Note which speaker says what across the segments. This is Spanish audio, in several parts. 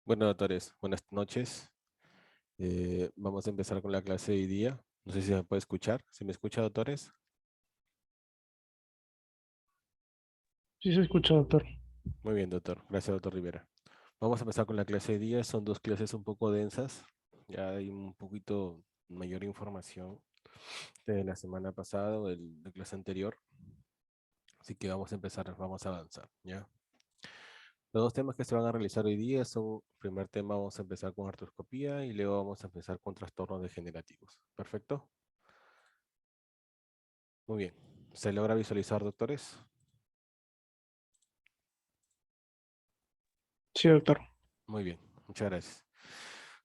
Speaker 1: Bueno, doctores, buenas noches. Vamos a empezar con la clase de hoy día. No sé si me puede escuchar. ¿Se me escucha, doctores?
Speaker 2: Sí se escucha, doctor.
Speaker 1: Muy bien, doctor. Gracias, doctor Rivera. Vamos a empezar con la clase de hoy día. Son dos clases un poco densas. Ya hay un poquito mayor información de la semana pasada o de la clase anterior. Así que vamos a empezar, vamos a avanzar, ¿ya? Los dos temas que se van a realizar hoy día son, primer tema vamos a empezar con artroscopía y luego vamos a empezar con trastornos degenerativos. ¿Perfecto? Muy bien. ¿Se logra visualizar, doctores?
Speaker 2: Sí, doctor.
Speaker 1: Muy bien, muchas gracias.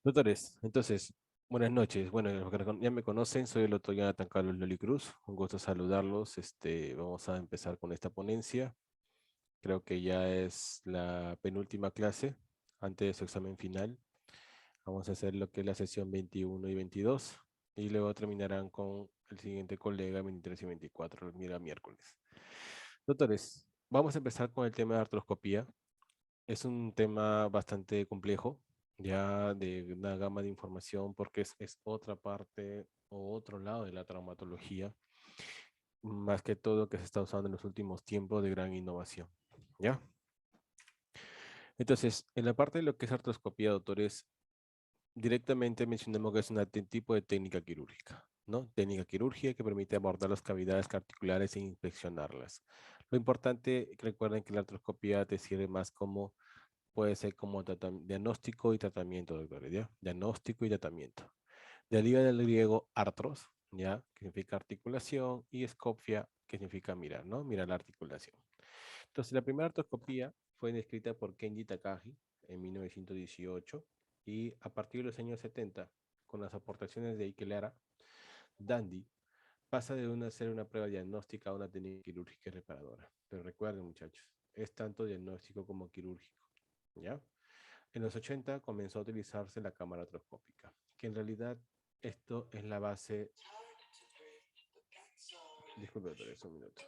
Speaker 1: Doctores, entonces, buenas noches. Bueno, los que ya me conocen, soy el doctor Jonathan Carlos Loli Cruz. Un gusto saludarlos. Vamos a empezar con esta ponencia. Creo que ya es la penúltima clase antes de su examen final. Vamos a hacer lo que es la sesión 21 y 22 y luego terminarán con el siguiente colega 23 y 24, el día miércoles. Doctores, vamos a empezar con el tema de artroscopía. Es un tema bastante complejo, ya de una gama de información, porque es otra parte o otro lado de la traumatología, más que todo que se está usando en los últimos tiempos de gran innovación. ¿Ya? Entonces, en la parte de lo que es artroscopía, doctores, directamente mencionamos que es un tipo de técnica quirúrgica, ¿no? Técnica quirúrgica que permite abordar las cavidades articulares e inspeccionarlas. Lo importante, recuerden que la artroscopía te sirve más como puede ser como diagnóstico y tratamiento, doctores, ¿ya? Diagnóstico y tratamiento. Deriva del griego artros, ¿ya? Que significa articulación, y scopia, que significa mirar, ¿no? Mirar la articulación. Entonces, la primera artroscopía fue descrita por Kenji Takagi en 1918 y a partir de los años 70, con las aportaciones de Ike Lara, Dandy pasa de ser una prueba diagnóstica a una técnica quirúrgica y reparadora. Pero recuerden, muchachos, es tanto diagnóstico como quirúrgico, ¿ya? En los 80 comenzó a utilizarse la cámara artroscópica, que en realidad esto es la base. Disculpe, doctor, es un minuto.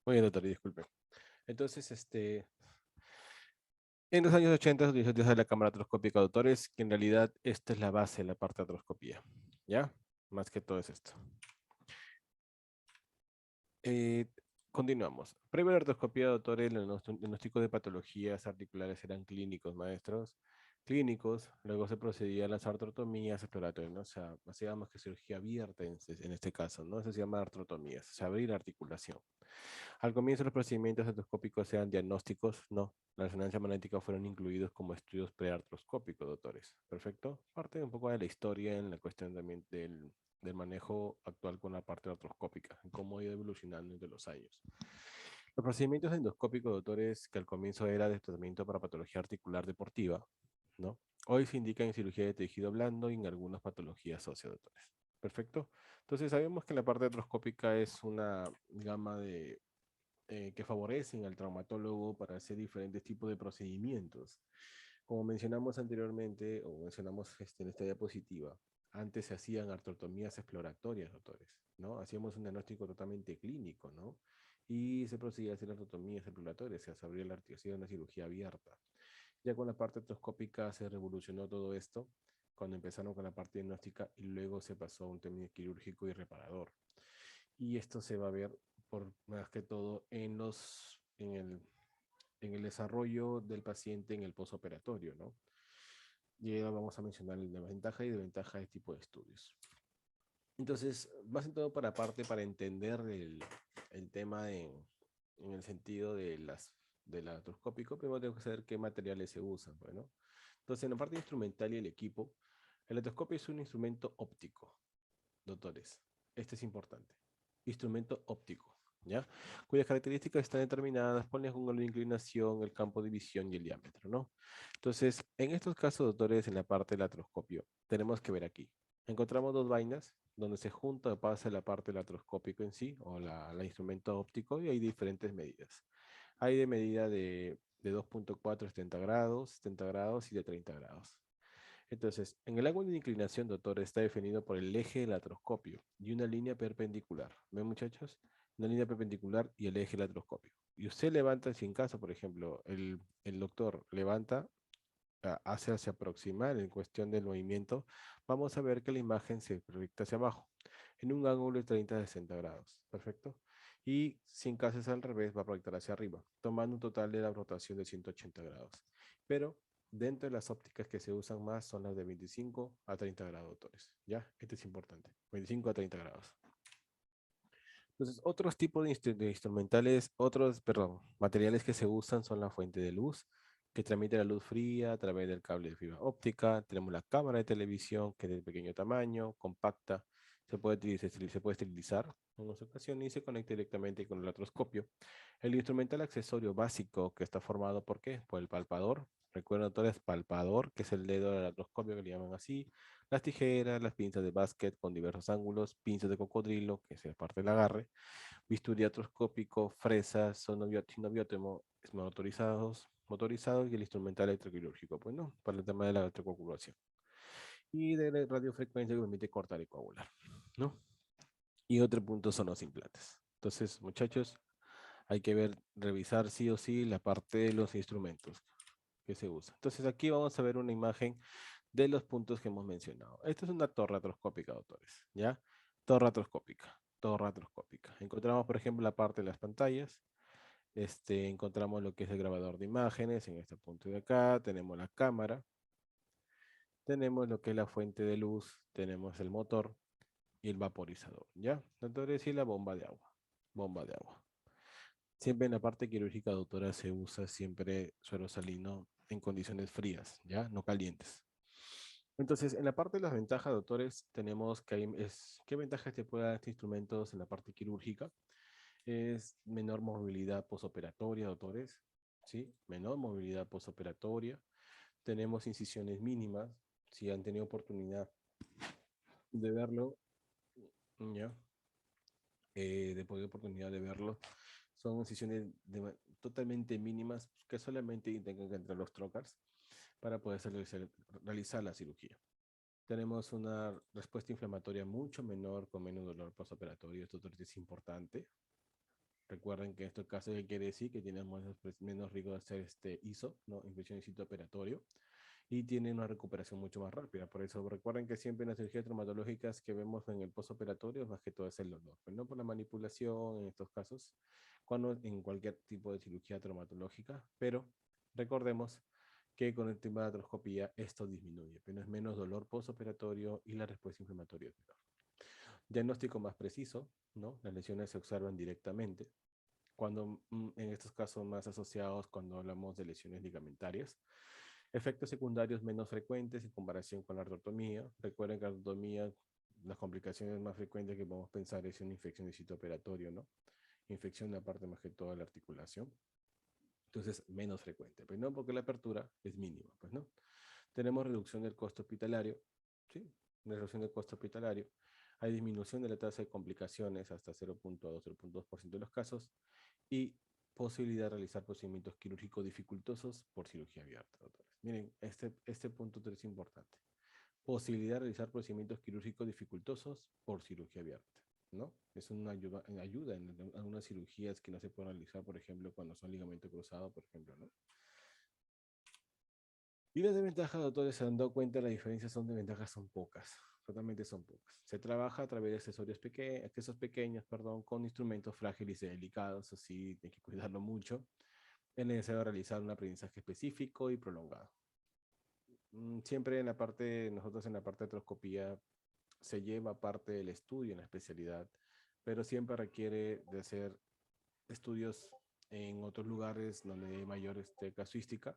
Speaker 1: Muy bien, doctor, disculpe. Entonces, en los años 80 se utilizó la cámara artroscópica, doctores, que en realidad esta es la base de la parte de artroscopía, ¿ya? Más que todo es esto. Eh, Continuamos. Previo a la artroscopía, doctores, los diagnósticos de patologías articulares eran clínicos, maestros. Clínicos, luego se procedía a las artrotomías exploratorias, ¿no? O sea, hacíamos que cirugía abierta en este caso, ¿no? Eso se llama artrotomías, o sea, abrir la articulación. Al comienzo los procedimientos artroscópicos eran diagnósticos, no. La resonancia magnética fueron incluidos como estudios preartroscópicos, doctores. Perfecto. Parte un poco de la historia en la cuestión también del manejo actual con la parte artroscópica, cómo ha ido evolucionando entre los años. Los procedimientos endoscópicos, doctores, que al comienzo era de tratamiento para patología articular deportiva, ¿no? Hoy se indica en cirugía de tejido blando y en algunas patologías óseas, doctores. Perfecto. Entonces sabemos que la parte artroscópica es una gama que favorecen al traumatólogo para hacer diferentes tipos de procedimientos. Como mencionamos anteriormente, o mencionamos en esta diapositiva, antes se hacían artrotomías exploratorias, doctores, ¿no? Hacíamos un diagnóstico totalmente clínico, ¿no? Y se procedía a hacer artrotomías exploratorias, se abría la articulación, una cirugía abierta. Ya con la parte artroscópica se revolucionó todo esto, cuando empezaron con la parte diagnóstica y luego se pasó a un término quirúrgico y reparador. Y esto se va a ver por más que todo en el desarrollo del paciente en el posoperatorio, ¿no? Y ahora vamos a mencionar la ventaja y desventaja de este tipo de estudios. Entonces, más en todo para parte, para entender el tema en el sentido del artroscópico, primero tengo que saber qué materiales se usan, bueno. Entonces, en la parte instrumental y el equipo, el artroscopio es un instrumento óptico, doctores. Este es importante. Instrumento óptico, ¿ya? Cuyas características están determinadas por el ángulo de inclinación, el campo de visión y el diámetro, ¿no? Entonces, en estos casos, doctores, en la parte del artroscopio, tenemos que ver aquí. Encontramos dos vainas donde se junta o pasa la parte del artroscópico en sí, o la instrumento óptico, y hay diferentes medidas. Hay de medida de 2.4 70 grados, 70 grados y de 30 grados. Entonces, en el ángulo de inclinación, doctor, está definido por el eje del atroscopio y una línea perpendicular. ¿Ven, muchachos? Una línea perpendicular y el eje del atroscopio. Y usted levanta, si en caso, por ejemplo, el doctor levanta, se aproximar en cuestión del movimiento, vamos a ver que la imagen se proyecta hacia abajo, en un ángulo de 30 a 60 grados. ¿Perfecto? Y si en caso es al revés, va a proyectar hacia arriba, tomando un total de la rotación de 180 grados. Pero dentro de las ópticas que se usan más son las de 25 a 30 grados, doctores. ¿Ya? Este es importante. 25 a 30 grados. Entonces, otros tipos de instrumentales, perdón, materiales que se usan son la fuente de luz, que transmite la luz fría a través del cable de fibra óptica. Tenemos la cámara de televisión, que es de pequeño tamaño, compacta, se puede esterilizar en unas ocasiones y se conecta directamente con el artroscopio. El instrumental accesorio básico, que está formado ¿por qué? Por el palpador. Recuerden, doctores, palpador, que es el dedo del artroscopio, que le llaman así, las tijeras, las pinzas de básquet con diversos ángulos, pinzas de cocodrilo, que es parte del agarre, bisturí artroscópico, fresas, sinobiótomo, motorizados y el instrumental electroquirúrgico, pues no, para el tema de la electrocoagulación. Y de la radiofrecuencia que permite cortar y coagular, ¿no? Y otro punto son los implantes. Entonces, muchachos, hay que revisar sí o sí la parte de los instrumentos que se usa. Entonces, aquí vamos a ver una imagen de los puntos que hemos mencionado. Esta es una torre artroscópica, doctores, ¿ya? Torre artroscópica, torre artroscópica. Encontramos, por ejemplo, la parte de las pantallas. Encontramos lo que es el grabador de imágenes en este punto de acá. Tenemos la cámara. Tenemos lo que es la fuente de luz. Tenemos el motor y el vaporizador, ¿ya? Entonces, sí, la bomba de agua. Bomba de agua. Siempre en la parte quirúrgica, doctora, se usa siempre suero salino en condiciones frías, ¿ya? No calientes. Entonces, en la parte de las ventajas, doctores, tenemos ¿qué ventajas te puede dar este instrumento en la parte quirúrgica? Es menor movilidad posoperatoria, doctores, ¿sí? Menor movilidad posoperatoria. Tenemos incisiones mínimas, si han tenido oportunidad de verlo, ¿ya? De poder oportunidad de verlo. Son incisiones totalmente mínimas que solamente tengan que entrar los trocars para poder realizar la cirugía. Tenemos una respuesta inflamatoria mucho menor, con menos dolor postoperatorio. Esto es importante. Recuerden que en estos casos, ¿qué quiere decir? Que tienen menos riesgo de hacer ISO, ¿no? Infección de sitio operatorio, y tienen una recuperación mucho más rápida. Por eso recuerden que siempre en las cirugías traumatológicas que vemos en el postoperatorio, más que todo es el dolor, pero no por la manipulación en estos casos, cuando en cualquier tipo de cirugía traumatológica, pero recordemos que con el tema de artroscopía esto disminuye, pero es menos dolor postoperatorio y la respuesta inflamatoria es menor. Diagnóstico más preciso, ¿no? Las lesiones se observan directamente, cuando en estos casos más asociados cuando hablamos de lesiones ligamentarias. Efectos secundarios menos frecuentes en comparación con la artrotomía. Recuerden que la artrotomía, las complicaciones más frecuentes que podemos pensar es una infección de sitio operatorio, ¿no? Infección de la parte más que toda la articulación. Entonces, menos frecuente, pero no porque la apertura es mínima, pues no. Tenemos reducción del costo hospitalario, ¿sí? Reducción del costo hospitalario. Hay disminución de la tasa de complicaciones hasta 0.2% de los casos y posibilidad de realizar procedimientos quirúrgicos dificultosos por cirugía abierta, doctores. Miren, este punto es importante. Posibilidad de realizar procedimientos quirúrgicos dificultosos por cirugía abierta, ¿no? Es una ayuda en algunas cirugías que no se pueden realizar, por ejemplo, cuando son ligamento cruzado, por ejemplo, ¿no? Y las desventajas, doctores, se han dado cuenta, las diferencias son desventajas, son pocas, totalmente son pocas. Se trabaja a través de accesos pequeños, perdón, con instrumentos frágiles y delicados, así hay que cuidarlo mucho. Es necesario realizar un aprendizaje específico y prolongado. Siempre nosotros en la parte de artroscopía, se lleva parte del estudio en la especialidad, pero siempre requiere de hacer estudios en otros lugares donde hay mayor casuística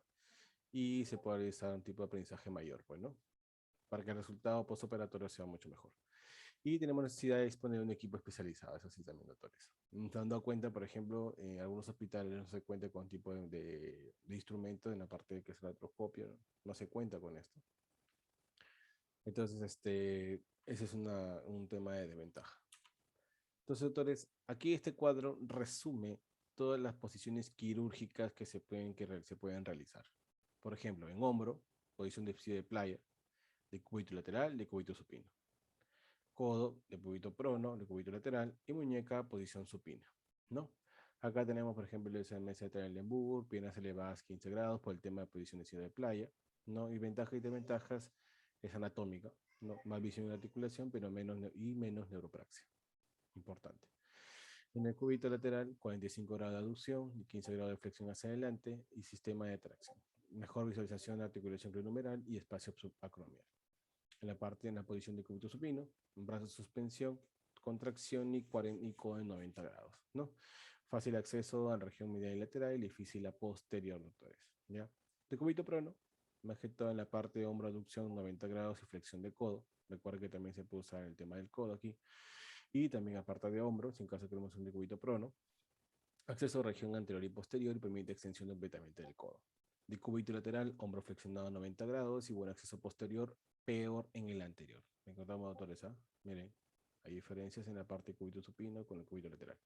Speaker 1: y se puede realizar un tipo de aprendizaje mayor, pues, ¿no? Para que el resultado postoperatorio sea mucho mejor. Y tenemos necesidad de disponer de un equipo especializado, eso sí también, doctores. Dando cuenta, por ejemplo, en algunos hospitales no se cuenta con tipo de instrumento en la parte de que es la artroscopia, no se cuenta con esto. Entonces, ese es un tema de desventaja. Entonces, doctores, aquí este cuadro resume todas las posiciones quirúrgicas que se pueden realizar. Por ejemplo, en hombro, posición de playa, de cúbito lateral, de cúbito supino. Codo, de cúbito prono, de cúbito lateral, y muñeca, posición supina, ¿no? Acá tenemos, por ejemplo, el mesa de Trendelenburg, piernas elevadas 15 grados por el tema de posición de playa, ¿no? Y ventajas y desventajas es anatómica, ¿no? Más visión y articulación, pero menos neuropraxia. Importante. En el cúbito lateral, 45 grados de aducción y 15 grados de flexión hacia adelante y sistema de tracción. Mejor visualización de articulación prenumeral y espacio subacromial. En la posición de cúbito supino, brazo de suspensión, contracción y codo en 90 grados, ¿no? Fácil acceso a la región medial y lateral y difícil a posterior, doctores, ¿ya? De cúbito prono, más que todo en la parte de hombro, aducción 90 grados y flexión de codo. Recuerda que también se puede usar el tema del codo aquí. Y también aparte de hombro, si en caso queremos un decúbito prono, acceso a región anterior y posterior y permite extensión completamente del codo. Decúbito lateral, hombro flexionado 90 grados y buen acceso posterior, peor en el anterior. ¿Me encontramos, doctores? Miren, hay diferencias en la parte de cúbito supino con el cúbito lateral.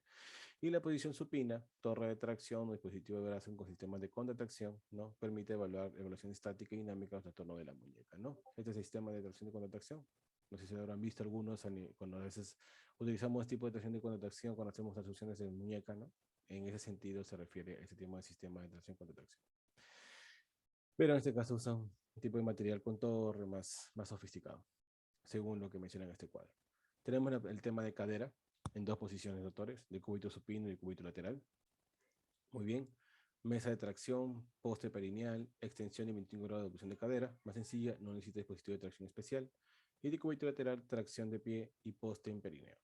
Speaker 1: Y la posición supina, torre de tracción o dispositivo de brazo con sistemas de contratracción, ¿no? Permite evaluar evaluación estática y dinámica del torno de la muñeca, ¿no? Este sistema de tracción y contratracción, no sé si lo habrán visto algunos cuando a veces utilizamos este tipo de tracción y contratracción cuando hacemos transducciones de muñeca, ¿no? En ese sentido se refiere a ese tipo de sistema de tracción y contratracción. Pero en este caso usan un tipo de material con torre más sofisticado, según lo que menciona en este cuadro. Tenemos el tema de cadera en dos posiciones, doctores, de cúbito supino y de cúbito lateral. Muy bien. Mesa de tracción, poste perineal, extensión y 21 grados de opción de cadera, más sencilla, no necesita dispositivo de tracción especial. Y de cúbito lateral, tracción de pie y poste en perineo.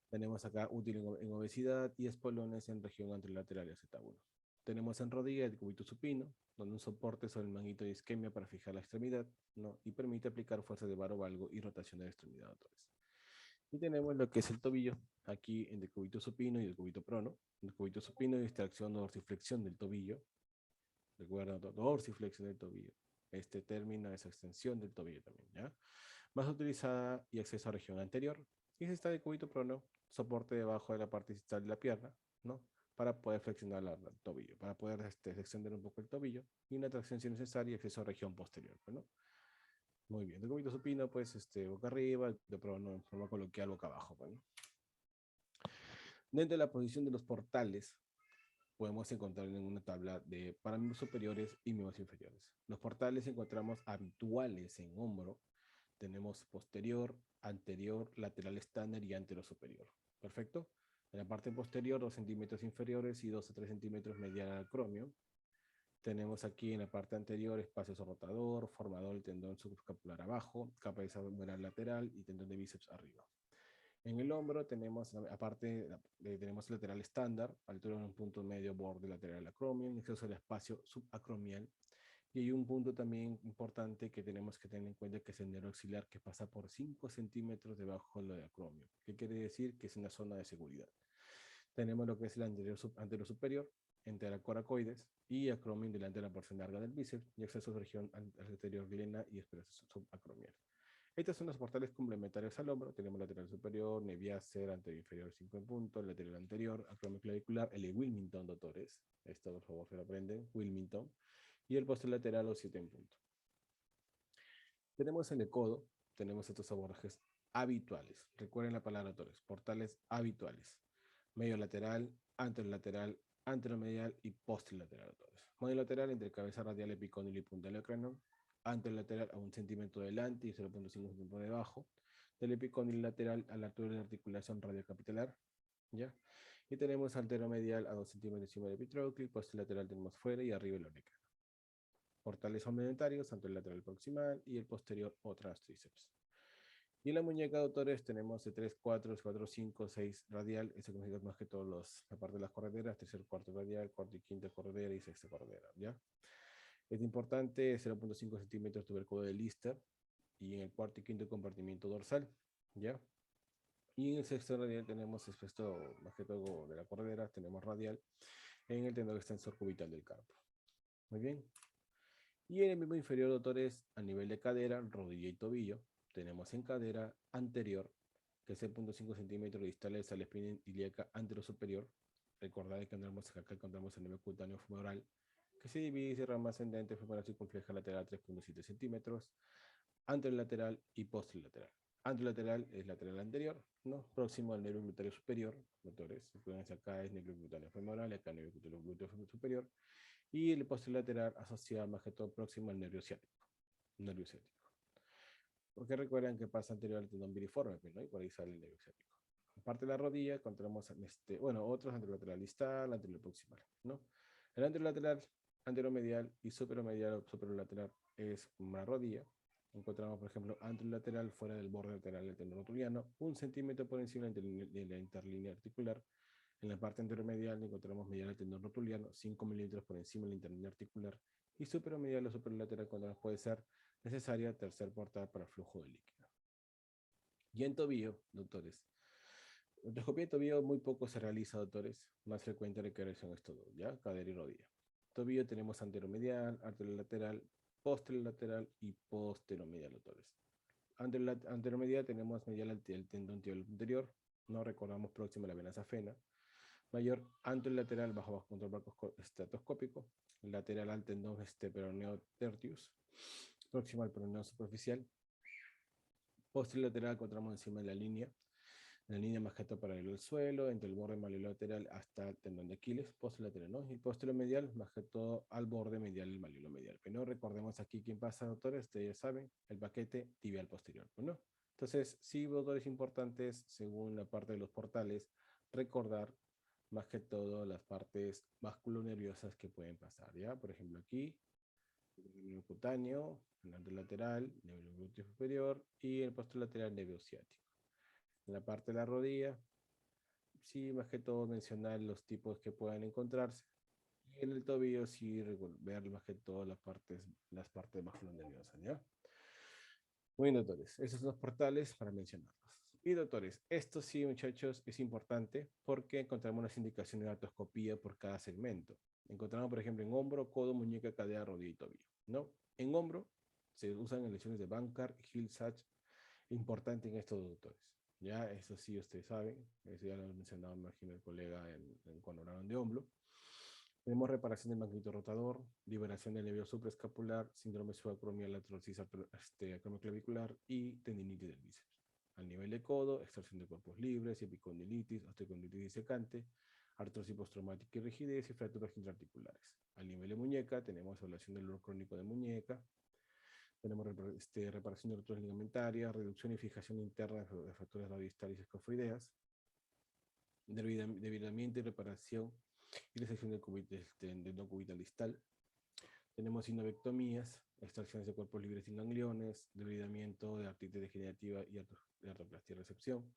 Speaker 1: Tenemos acá útil en obesidad y espolones en región anterolateral y acetábulo. Tenemos en rodilla el cúbito supino, donde un soporte sobre el manguito de isquemia para fijar la extremidad, ¿no? Y permite aplicar fuerza de varo valgo y rotación de la extremidad, doctores. Y tenemos lo que es el tobillo, aquí en decúbito supino y decúbito prono. El decúbito supino, distracción o dorsiflexión del tobillo. Recuerda, dorsiflexión del tobillo. Este término es extensión del tobillo también, ¿ya? Más utilizada y acceso a región anterior. Y si está decúbito prono, soporte debajo de la parte distal de la pierna, ¿no? Para poder flexionar el tobillo, para poder extender un poco el tobillo. Y una tracción si necesaria y acceso a región posterior, ¿no? Muy bien, decúbito supino, pues, boca arriba, de prono en forma coloquial, boca abajo, ¿no? Dentro de la posición de los portales, podemos encontrar en una tabla de para miembros superiores y miembros inferiores. Los portales encontramos habituales en hombro. Tenemos posterior, anterior, lateral estándar y antero superior. Perfecto. En la parte posterior, 2 centímetros inferiores y 2 a 3 centímetros medial al acromio. Tenemos aquí en la parte anterior espacio rotador, formador del tendón subescapular abajo, capa de femoral lateral y tendón de bíceps arriba. En el hombro tenemos, aparte, tenemos lateral estándar, altura de un punto medio, borde lateral acromial, exceso del espacio subacromial. Y hay un punto también importante que tenemos que tener en cuenta, que es el nervio axilar, que pasa por 5 centímetros debajo de la acromio. ¿Qué quiere decir? Que es una zona de seguridad. Tenemos lo que es el anterior superior, entre la coracoides y acromion delante de la porción larga del bíceps y acceso a la región anterior glena y esperación subacromial. Estos son los portales complementarios al hombro. Tenemos lateral superior, neviácer, anterior inferior 5 en punto, lateral anterior, acromioclavicular, el de Wilmington, doctores. Esto por favor se lo aprenden, Wilmington. Y el posterior lateral o 7 en punto. Tenemos en el codo, tenemos estos abordajes habituales. Recuerden la palabra, doctores, portales habituales. Medio lateral, anteromedial y posterolateral, doctores. Medio lateral entre cabeza radial, epicóndilo y punta del cráneo. Anterolateral a 1 centímetro delante y 0.5 centímetros debajo. Del epicóndilo lateral a la altura de la articulación radiocapitular. ¿Ya? Y tenemos anteromedial a 2 centímetros encima del epitrócleo, posterolateral tenemos fuera y arriba el orecano. Portales complementarios, tanto el lateral proximal y el posterior o tríceps. Y en la muñeca, doctores, tenemos de 3 4 4 5 6 radial. Eso significa más que todo la parte de las correderas, tercer, cuarto radial, cuarto y quinta corredera y sexta corredera, ¿ya? Es importante, 0.5 centímetros tuberculo de lista y en el cuarto y quinto compartimiento dorsal, ¿ya? Y en el sexto radial tenemos esto, más que todo de la corredera, tenemos radial en el tendón extensor cubital del carpo. Muy bien. Y en el miembro inferior, doctores, a nivel de cadera, rodilla y tobillo, tenemos en cadera anterior, que es el 0.5 centímetros distales a la espina ilíaca anterosuperior. Recordad que acá encontramos el nervio cutáneo femoral, que se divide y se rama ascendente femoral circunfleja lateral 3.7 centímetros, anterolateral y posterolateral. Anterolateral es lateral anterior, ¿no? Próximo al nervio glúteo superior, doctores. Recuerden, acá es nervio glúteo femoral, acá nervio glúteo superior. Y el posterolateral asociado más que todo próximo al nervio ciático. Nervio ciático. Porque recuerdan que pasa anterior al tendón viriforme, ¿no? Y por ahí sale el nervio ciático. Aparte de la rodilla, encontramos otros anterolateral distal, anterior proximal, ¿no? El anterolateral, anteromedial y superomedial o superolateral es una rodilla. Encontramos, por ejemplo, anterolateral fuera del borde lateral del tendón rotuliano, 1 centímetro por encima de la interlínea articular. En la parte anteromedial encontramos medial al tendón rotuliano, 5 milímetros por encima de la interlínea articular. Y superomedial o superolateral cuando puede ser necesaria tercer portada para flujo de líquido. Y en tobillo, doctores. Endoscopía de tobillo muy poco se realiza, doctores. Más frecuente requerición es todo, ¿ya? Cadera y rodilla. Tobillo tenemos anteromedial, anterolateral, posterolateral y posteromedial, doctores. Anteromedial tenemos medial al tendón tibial anterior, no recordamos próximo a la vena safena. Mayor anterolateral bajo control estetoscópico, lateral al tendón peroneo tertius, próximo al peroneo superficial. Posterolateral encontramos encima de la línea más que todo paralelo al suelo, entre el borde malilolateral hasta el tendón de Aquiles, posterolateral, ¿no? Y posteromedial más que todo al borde medial del malilomedial. Pero no recordemos aquí quién pasa, doctores, ustedes ya saben, el paquete tibial posterior, ¿no? Entonces, sí, doctores importantes, según la parte de los portales, recordar más que todo las partes vasculonerviosas que pueden pasar, ¿ya? Por ejemplo, aquí, el nervio cutáneo, el anterolateral, nervio glúteo superior y el posterolateral nervio ciático. En la parte de la rodilla, sí, más que todo mencionar los tipos que puedan encontrarse. Y en el tobillo, sí, ver más que todo las partes vasculonerviosas, ¿ya? Muy bien, doctores, esos son los portales para mencionarlos. Y doctores, esto sí, muchachos, es importante porque encontramos unas indicaciones de artroscopía por cada segmento. Encontramos, por ejemplo, en hombro, codo, muñeca, cadera, rodilla y tobillo, ¿no? En hombro se usan lesiones de Bankart, Hill-Sachs, importante en estos doctores. Ya, eso sí, ustedes saben, eso ya lo he mencionado, me imagino, el colega cuando hablaron de hombro. Tenemos reparación del magnito rotador, liberación del nervio supraescapular, síndrome de subacromial laterosis acromioclavicular y tendinitis del bíceps. Al nivel de codo, extracción de cuerpos libres, epicondilitis, osteocondilitis secante, artrosis postraumática y rigidez y fracturas intraarticulares. Al nivel de muñeca, tenemos evaluación del dolor crónico de muñeca, tenemos reparación de roturas ligamentarias, reducción y fijación interna de fracturas radiostales y escofoideas, debilitamiento y reparación y resección del tendón cubital distal. Tenemos sinovectomías, extracciones de cuerpos libres sin gangliones, debilitamiento de artritis degenerativa y artroplastia y recepción.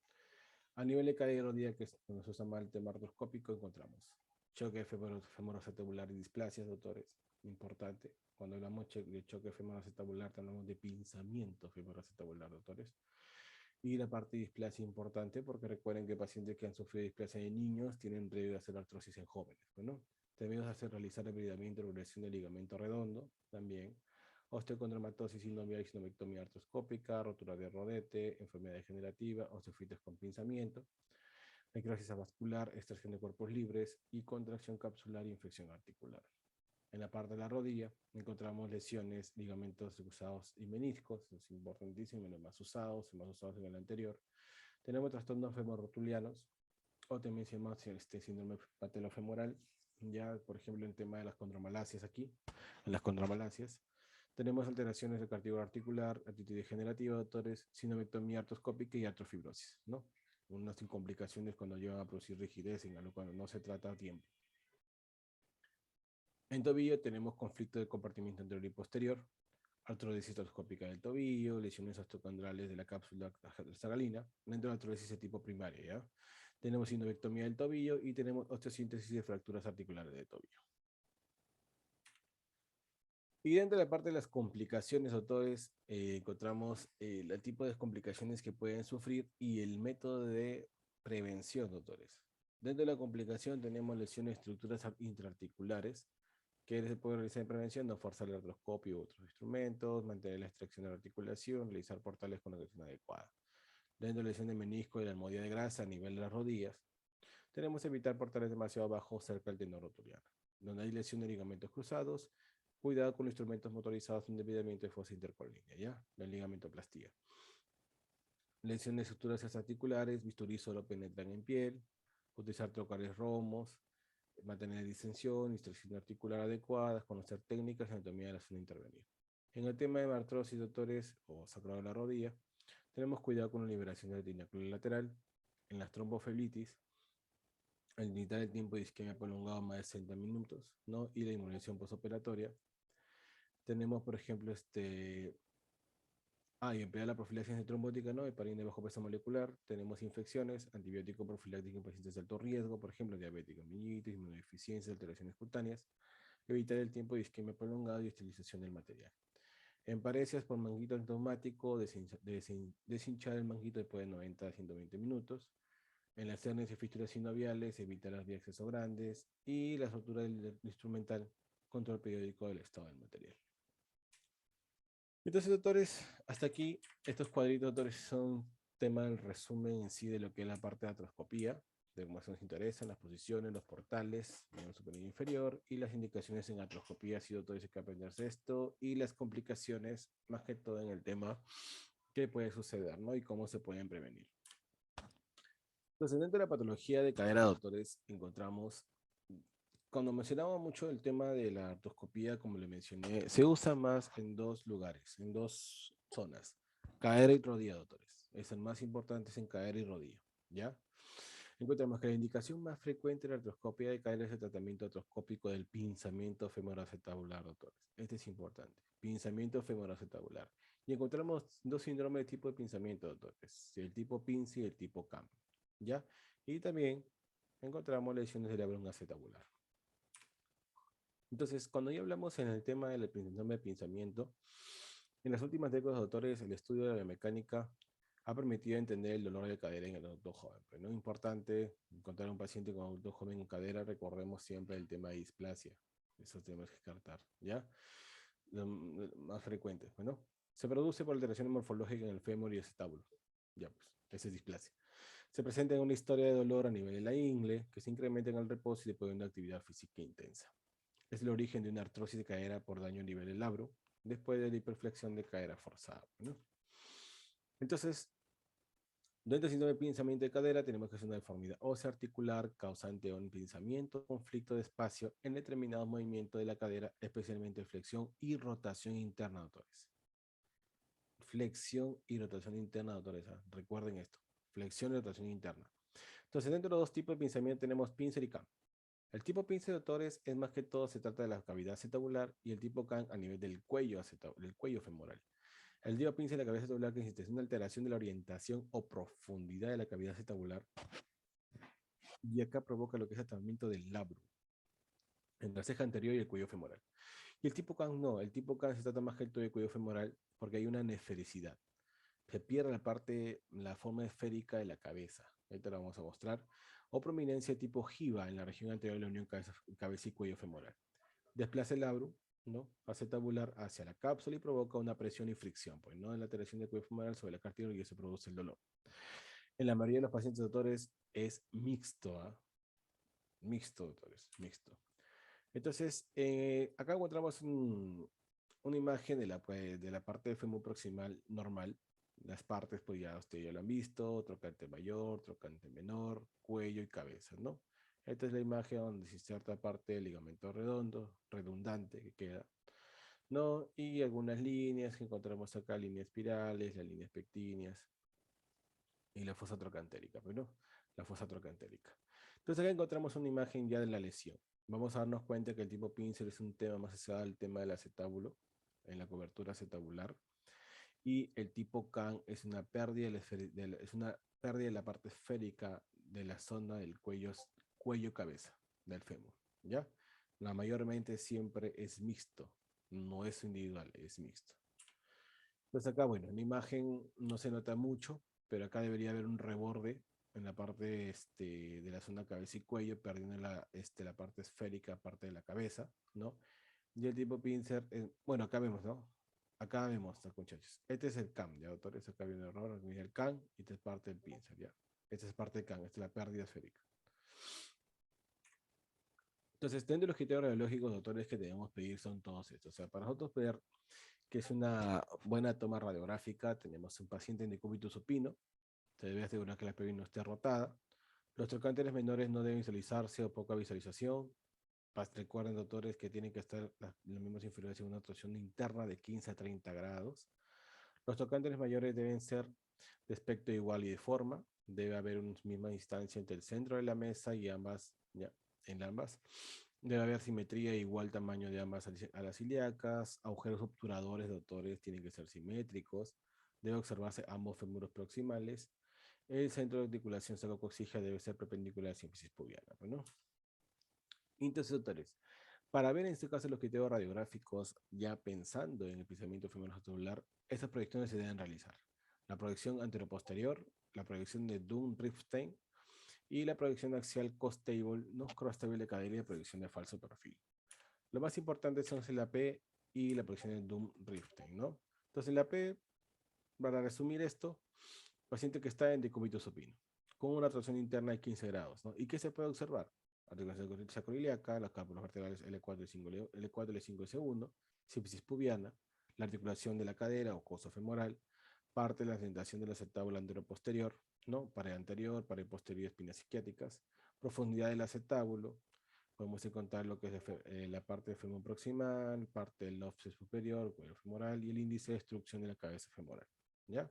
Speaker 1: A nivel de cadera y rodilla, que es donde se usa mal el tema artroscópico, encontramos choque femoroacetabular y displasias, doctores, importante. Cuando hablamos de choque femoroacetabular, hablamos de pinzamiento femoroacetabular, doctores. Y la parte de displasia importante, porque recuerden que pacientes que han sufrido displasia en niños tienen riesgo de hacer artrosis en jóvenes, ¿no? También hacer realizar debridamiento y regulación del ligamento redondo, también. Osteocondromatosis sinovial y sinovectomía artroscópica, rotura de rodete, enfermedad degenerativa, osteofitas con pinzamiento, necrosis avascular, extracción de cuerpos libres y contracción capsular e infección articular. En la parte de la rodilla encontramos lesiones, ligamentos cruzados y meniscos, es importantísimo, los más usados en el anterior. Tenemos trastornos femorrotulianos, o también se llama síndrome patelofemoral, ya por ejemplo en tema de las condromalasias aquí, en las condromalasias. Tenemos alteraciones de cartílago articular, artritis degenerativa, doctores, sinovectomía artroscópica y artrofibrosis, ¿no? Unas complicaciones cuando llevan a producir rigidez, cuando no se trata a tiempo. En tobillo tenemos conflicto de compartimiento anterior y posterior, artrodesis artroscópica del tobillo, lesiones osteocondrales de la cápsula sagalina, dentro de la artrodesis de tipo primaria, ¿ya? Tenemos sinovectomía del tobillo y tenemos osteosíntesis de fracturas articulares del tobillo. Y dentro de la parte de las complicaciones, doctores, encontramos el tipo de complicaciones que pueden sufrir y el método de prevención, doctores. Dentro de la complicación tenemos lesiones de estructuras intraarticulares, que se puede realizar en prevención, no forzar el artroscopio u otros instrumentos, mantener la extracción de la articulación, realizar portales con la dirección adecuada. Dentro de la lesión de menisco y la almohadilla de grasa a nivel de las rodillas, tenemos que evitar portales demasiado bajos cerca del tendón rotuliano. Donde hay lesión de ligamentos cruzados, cuidado con los instrumentos motorizados indebidamente de fosa intercolínea, ¿ya? La ligamentoplastia. Lesión de estructuras articulares, bisturí solo penetran en piel, utilizar trocales romos, mantener distensión, instrucción articular adecuada, conocer técnicas y anatomía de la zona intervenir. En el tema de artrosis, doctores, o sangrado de la rodilla, tenemos cuidado con la liberación de la tinea lateral. En las tromboflebitis, al limitar el tiempo de isquemia prolongado más de 60 minutos, ¿no? Y la inmunización postoperatoria. Tenemos, por ejemplo, y emplear la profilaxis antitrombótica, ¿no? Heparina de bajo peso molecular. Tenemos infecciones, antibiótico profiláctico en pacientes de alto riesgo, por ejemplo, diabéticos, meningitis, inmunodeficiencia, alteraciones cutáneas. Evitar el tiempo de isquemia prolongado y esterilización del material. En parecias por manguito automático, deshinchar el manguito después de 90 a 120 minutos. En las hernias y fístulas sinoviales, evitar las vías de acceso grandes. Y la soltura del instrumental, control periódico del estado del material. Entonces, doctores, hasta aquí estos cuadritos, doctores, son tema del resumen en sí de lo que es la parte de artroscopía, de cómo se nos interesan, las posiciones, los portales, el superior e inferior, y las indicaciones en artroscopía, si doctores hay que aprenderse esto, y las complicaciones, más que todo en el tema que puede suceder, ¿no? Y cómo se pueden prevenir. Entonces, dentro de la patología de cadera, doctores, encontramos, cuando mencionaba mucho el tema de la artroscopía, como le mencioné, se usa más en dos lugares, en dos zonas, cadera y rodilla, doctores. Es el más importante, es en cadera y rodilla, ¿ya? Encontramos que la indicación más frecuente de la artroscopía de cadera es el tratamiento artroscópico del pinzamiento femoroacetabular, doctores. Este es importante, pinzamiento femoroacetabular. Y encontramos dos síndromes de tipo de pinzamiento, doctores, el tipo PINS y el tipo CAM, ¿ya? Y también encontramos lesiones del abrón acetabular. Entonces, cuando ya hablamos en el tema del síndrome de pinzamiento, en las últimas décadas, doctores, el estudio de la biomecánica ha permitido entender el dolor de cadera en el adulto joven. Pero no es importante encontrar un paciente con adulto joven en cadera, recordemos siempre el tema de displasia. Eso tenemos que descartar, ¿ya? Lo más frecuente, ¿no? Se produce por alteraciones morfológicas en el fémur y el acetábulo. Ya, pues, esa es displasia. Se presenta en una historia de dolor a nivel de la ingle, que se incrementa en el reposo y después de una actividad física intensa. Es el origen de una artrosis de cadera por daño a nivel del labro, después de la hiperflexión de cadera forzada, ¿no? Entonces, dentro del síndrome de pinzamiento de cadera tenemos que hacer una deformidad ósea articular causante de un pinzamiento, conflicto de espacio en determinados movimientos de la cadera, especialmente flexión y rotación interna, doctores. Flexión y rotación interna, doctores. Recuerden esto. Flexión y rotación interna. Entonces, dentro de los dos tipos de pinzamiento tenemos pincer y CAM. El tipo pincer, doctores, es más que todo se trata de la cavidad acetabular y el tipo CAM a nivel del cuello femoral. El tipo pincer de la cavidad acetabular consiste en una alteración de la orientación o profundidad de la cavidad acetabular y acá provoca lo que es atravesamiento del labro entre la ceja anterior y el cuello femoral. Y el tipo CAM no, el tipo CAM se trata más que el del cuello femoral porque hay una nefericidad. Se pierde la forma esférica de la cabeza. Ahorita la vamos a mostrar. O prominencia tipo jiva en la región anterior de la unión cabeza y cuello femoral. Desplaza el labrum, ¿no? Acetabular hacia la cápsula y provoca una presión y fricción, pues, ¿no? En la alteración del cuello femoral sobre la cartílago y eso produce el dolor. En la mayoría de los pacientes, doctores, es mixto, ¿eh? Mixto, doctores, mixto. Entonces, acá encontramos una imagen de la parte del fémur proximal normal. Las partes, pues ya ustedes ya lo han visto, trocante mayor, trocante menor, cuello y cabeza, ¿no? Esta es la imagen donde se inserta parte del ligamento redondo, redundante que queda, ¿no? Y algunas líneas que encontramos acá, líneas espirales, las líneas pectíneas y la fosa trocantérica, pues, ¿no? La fosa trocantérica. Entonces acá encontramos una imagen ya de la lesión. Vamos a darnos cuenta que el tipo pincer es un tema más asociado al tema del acetábulo, en la cobertura acetabular. Y el tipo CAN es una pérdida es una pérdida de la parte esférica de la zona del cuello-cabeza del fémur, ¿ya? La mayormente siempre es mixto, no es individual, es mixto. Entonces acá, bueno, en la imagen no se nota mucho, pero acá debería haber un reborde en la parte de la zona cabeza y cuello, perdiendo la parte esférica, parte de la cabeza, ¿no? Y el tipo pincer, bueno, acá vemos, ¿no? Acá vemos, muchachos. Este es el CAM, ¿ya, doctores? Acá viene el error, aquí viene el CAM, y esta es parte del pincer, ¿ya? Esta es parte del CAM, esta es la pérdida esférica. Entonces, dentro de los criterios radiológicos, doctores, que debemos pedir son todos estos. O sea, para nosotros ver que es una buena toma radiográfica, tenemos un paciente en decúbito supino, se debe asegurar que la pelvis no esté rotada. Los trocánteres menores no deben visualizarse o poca visualización. Recuerden, doctores, que tienen que estar los miembros inferiores en una torsión interna de 15 a 30 grados. Los trocánteres mayores deben ser de aspecto igual y de forma. Debe haber una misma distancia entre el centro de la mesa y ambas, ya, en ambas. Debe haber simetría e igual tamaño de ambas alas ilíacas. Agujeros obturadores, doctores, tienen que ser simétricos. Debe observarse ambos fémuros proximales. El centro de articulación sacrocoxígea debe ser perpendicular a la sínfisis pubiana, ¿no? Entonces, doctores, para ver en este caso los criterios radiográficos, ya pensando en el pensamiento femoral, estas proyecciones se deben realizar. La proyección anteroposterior, la proyección de Dunn-Ripstein y la proyección axial cross-table, no cross-table de cadera y la proyección de falso perfil. Lo más importante son la P y la proyección de Dunn-Ripstein, ¿no? Entonces, la P, para resumir esto, paciente que está en decúbito supino, con una torsión interna de 15 grados, ¿no? ¿Y qué se puede observar? Articulación sacroiliaca, los cálculos vertebrales L4 y L5 y segundo, sínfisis pubiana, la articulación de la cadera o costo femoral, parte de la asentación de la acetábula anteroposterior, ¿no? Pared anterior, pared posterior, espinas isquiáticas, profundidad del acetábulo, podemos encontrar lo que es la parte del fémur proximal, parte del offset superior, cuello femoral y el índice de destrucción de la cabeza femoral, ¿ya?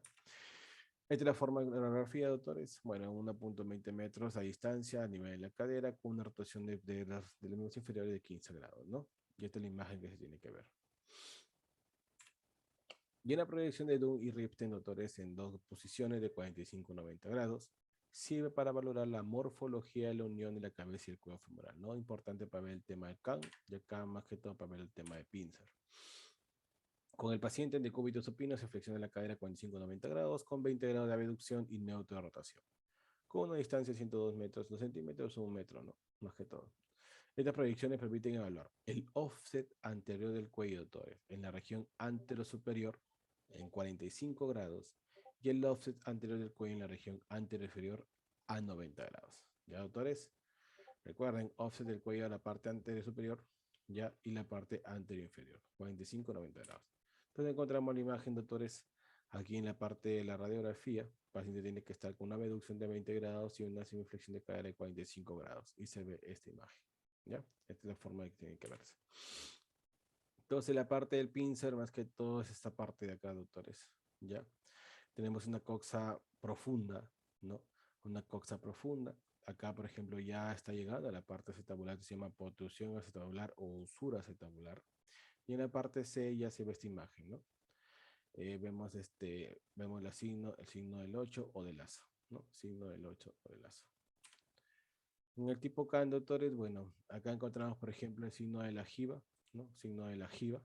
Speaker 1: Esta es la forma de la radiografía, doctores. Bueno, 1.20 metros a distancia, a nivel de la cadera, con una rotación de los miembros inferiores de 15 grados, ¿no? Y esta es la imagen que se tiene que ver. Y en la proyección de Dunn y Ripstein, doctores, en dos posiciones de 45 a 90 grados, sirve para valorar la morfología de la unión de la cabeza y el cuello femoral, ¿no? Importante para ver el tema de CAN, y acá más que todo para ver el tema de pincer. Con el paciente en decúbito supino se flexiona la cadera 45 a 90 grados, con 20 grados de abducción y neutro de rotación. Con una distancia de 102 metros, 2 centímetros o 1 metro, ¿no? Más que todo. Estas proyecciones permiten evaluar el offset anterior del cuello, doctores, en la región anterosuperior en 45 grados y el offset anterior del cuello en la región anteroinferior a 90 grados. ¿Ya, doctores? Recuerden, offset del cuello a la parte anterior superior, ya, y la parte anterior inferior, 45 90 grados. Entonces encontramos la imagen, doctores, aquí en la parte de la radiografía. El paciente tiene que estar con una abducción de 20 grados y una semiflexión de cadera de 45 grados. Y se ve esta imagen, ¿ya? Esta es la forma que tiene que verse. Entonces la parte del pincer, más que todo, es esta parte de acá, doctores, ¿ya? Tenemos una coxa profunda, ¿no? Una coxa profunda. Acá, por ejemplo, ya está llegando a la parte acetabular, se llama protrusión acetabular o usura acetabular. Y en la parte C ya se ve esta imagen, ¿no? Vemos el signo del 8 o del lazo, ¿no? Signo del 8 o del lazo. En el tipo K, doctores, bueno, acá encontramos, por ejemplo, el signo de la jiba, ¿no? Signo de la jiba,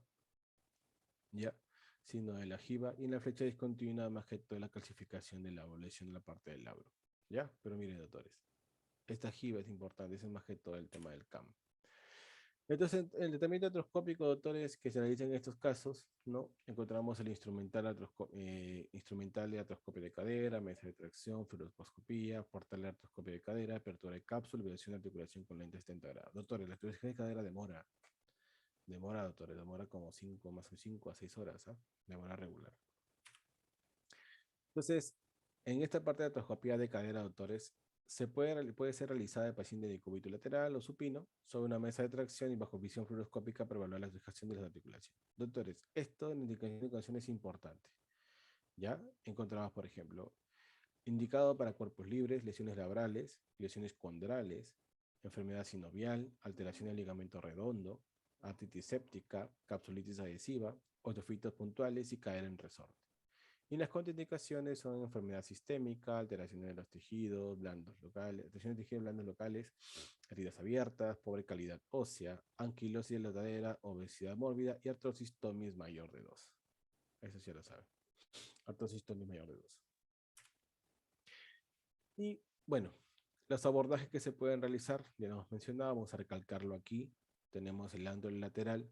Speaker 1: ¿ya? Signo de la jiba, y en la flecha discontinua más que toda la calcificación del labro, lesión de la parte del labro, ¿ya? Pero miren, doctores, esta jiba es importante, es más que todo el tema del CAM. Entonces, el tratamiento artroscópico, doctores, que se realiza en estos casos, ¿no? Encontramos el instrumental de artroscopia de cadera, mesa de tracción, fluoroscopía, portal de artroscopia de cadera, apertura de cápsula, vibración de articulación con lentes 70 grados. Doctores, la articulación de cadera demora, doctores, demora como 5 a 6 horas, ¿eh? Demora regular. Entonces, en esta parte de artroscopía de cadera, doctores, puede ser realizada de paciente de decúbito lateral o supino sobre una mesa de tracción y bajo visión fluoroscópica para evaluar la fijación de las articulaciones. Doctores, esto en indicación es importante. ¿Ya? Encontramos, por ejemplo, indicado para cuerpos libres, lesiones labrales, lesiones condrales, enfermedad sinovial, alteración del ligamento redondo, artritis séptica, capsulitis adhesiva, otofitos puntuales y caer en resorte. Y las contraindicaciones son enfermedad sistémica, alteraciones de los tejidos blandos locales, alteraciones de tejidos blandos locales, heridas abiertas, pobre calidad ósea, anquilosis de la cadera, obesidad mórbida y artrosis tomis mayor de 2. Eso sí lo saben. Artrosis tomis mayor de 2. Y bueno, los abordajes que se pueden realizar, ya lo hemos mencionado, vamos a recalcarlo aquí. Tenemos el ángulo lateral,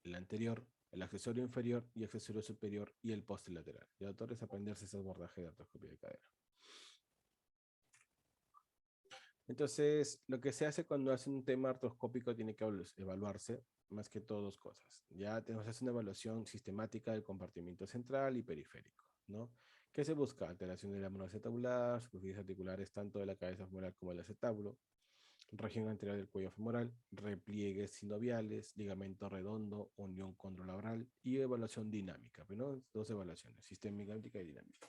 Speaker 1: el anterior, el accesorio inferior y accesorio superior y el poste lateral. Y doctor es aprenderse ese abordaje de artroscopia de cadera. Entonces, lo que se hace cuando hace un tema artroscópico tiene que evaluarse más que todo dos cosas. Ya tenemos que hacer una evaluación sistemática del compartimiento central y periférico, ¿no? ¿Qué se busca? Alteración de la monoplasia tabular, superficies articulares tanto de la cabeza femoral como del acetábulo, región anterior del cuello femoral, repliegues sinoviales, ligamento redondo, unión condrolabral y evaluación dinámica, ¿no? Dos evaluaciones, sistémica y dinámica.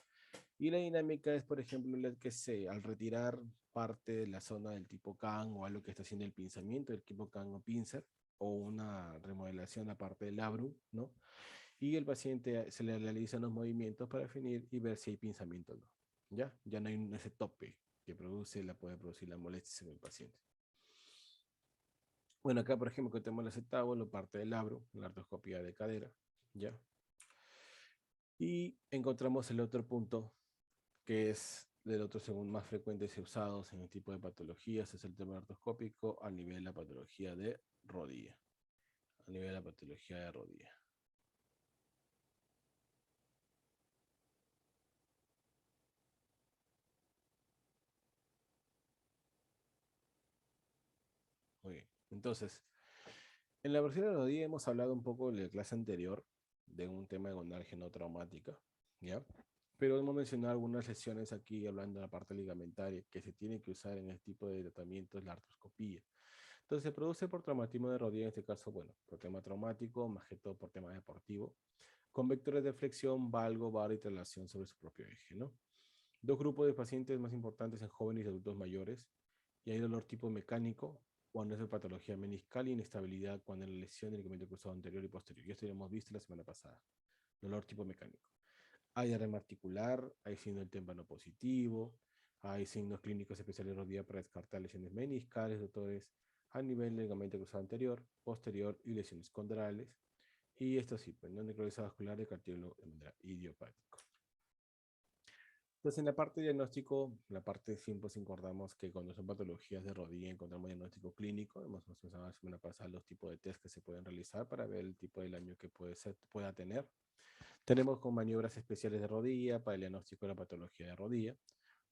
Speaker 1: Y la dinámica es, por ejemplo, la que al retirar parte de la zona del tipo CAN o algo que está haciendo el pinzamiento del tipo CAN o pincer, o una remodelación aparte del labrum, ¿no? Y el paciente se le realizan los movimientos para definir y ver si hay pinzamiento o no. Ya no hay ese tope que puede producir la molestia en el paciente. Bueno, acá, por ejemplo, que tenemos el acetábulo, parte del labrum, la artroscopía de cadera, ¿ya? Y encontramos el otro punto que es del otro segundo más frecuentes y usados en el tipo de patologías, es el tema artroscópico a nivel de la patología de rodilla. A nivel de la patología de rodilla. Muy bien. Entonces, en la versión de rodilla hemos hablado un poco en la clase anterior de un tema de gonalgia no traumática, ¿ya? Pero hemos mencionado algunas lesiones aquí hablando de la parte ligamentaria que se tiene que usar en este tipo de tratamiento, es la artroscopía. Entonces se produce por traumatismo de rodilla, en este caso, bueno, por tema traumático, más que todo por tema deportivo, con vectores de flexión, valgo, varo y traslación sobre su propio eje, ¿no? Dos grupos de pacientes más importantes en jóvenes y adultos mayores, y hay dolor tipo mecánico, cuando es de patología meniscal y inestabilidad cuando es la lesión del ligamento cruzado anterior y posterior. Y esto ya hemos visto la semana pasada. Dolor tipo mecánico. Hay derrame articular, hay signo del témpano positivo, hay signos clínicos especiales de rodilla para descartar lesiones meniscales, doctores, a nivel del ligamento cruzado anterior, posterior y lesiones condrales. Y esto sí, pues, no necrosis vascular de cartílago idiopático. Entonces, en la parte de diagnóstico, la parte siempre acordamos que cuando son patologías de rodilla encontramos diagnóstico clínico. Hemos mencionado la semana pasada los tipos de test que se pueden realizar para ver el tipo de daño que pueda tener. Tenemos con maniobras especiales de rodilla para el diagnóstico de la patología de rodilla.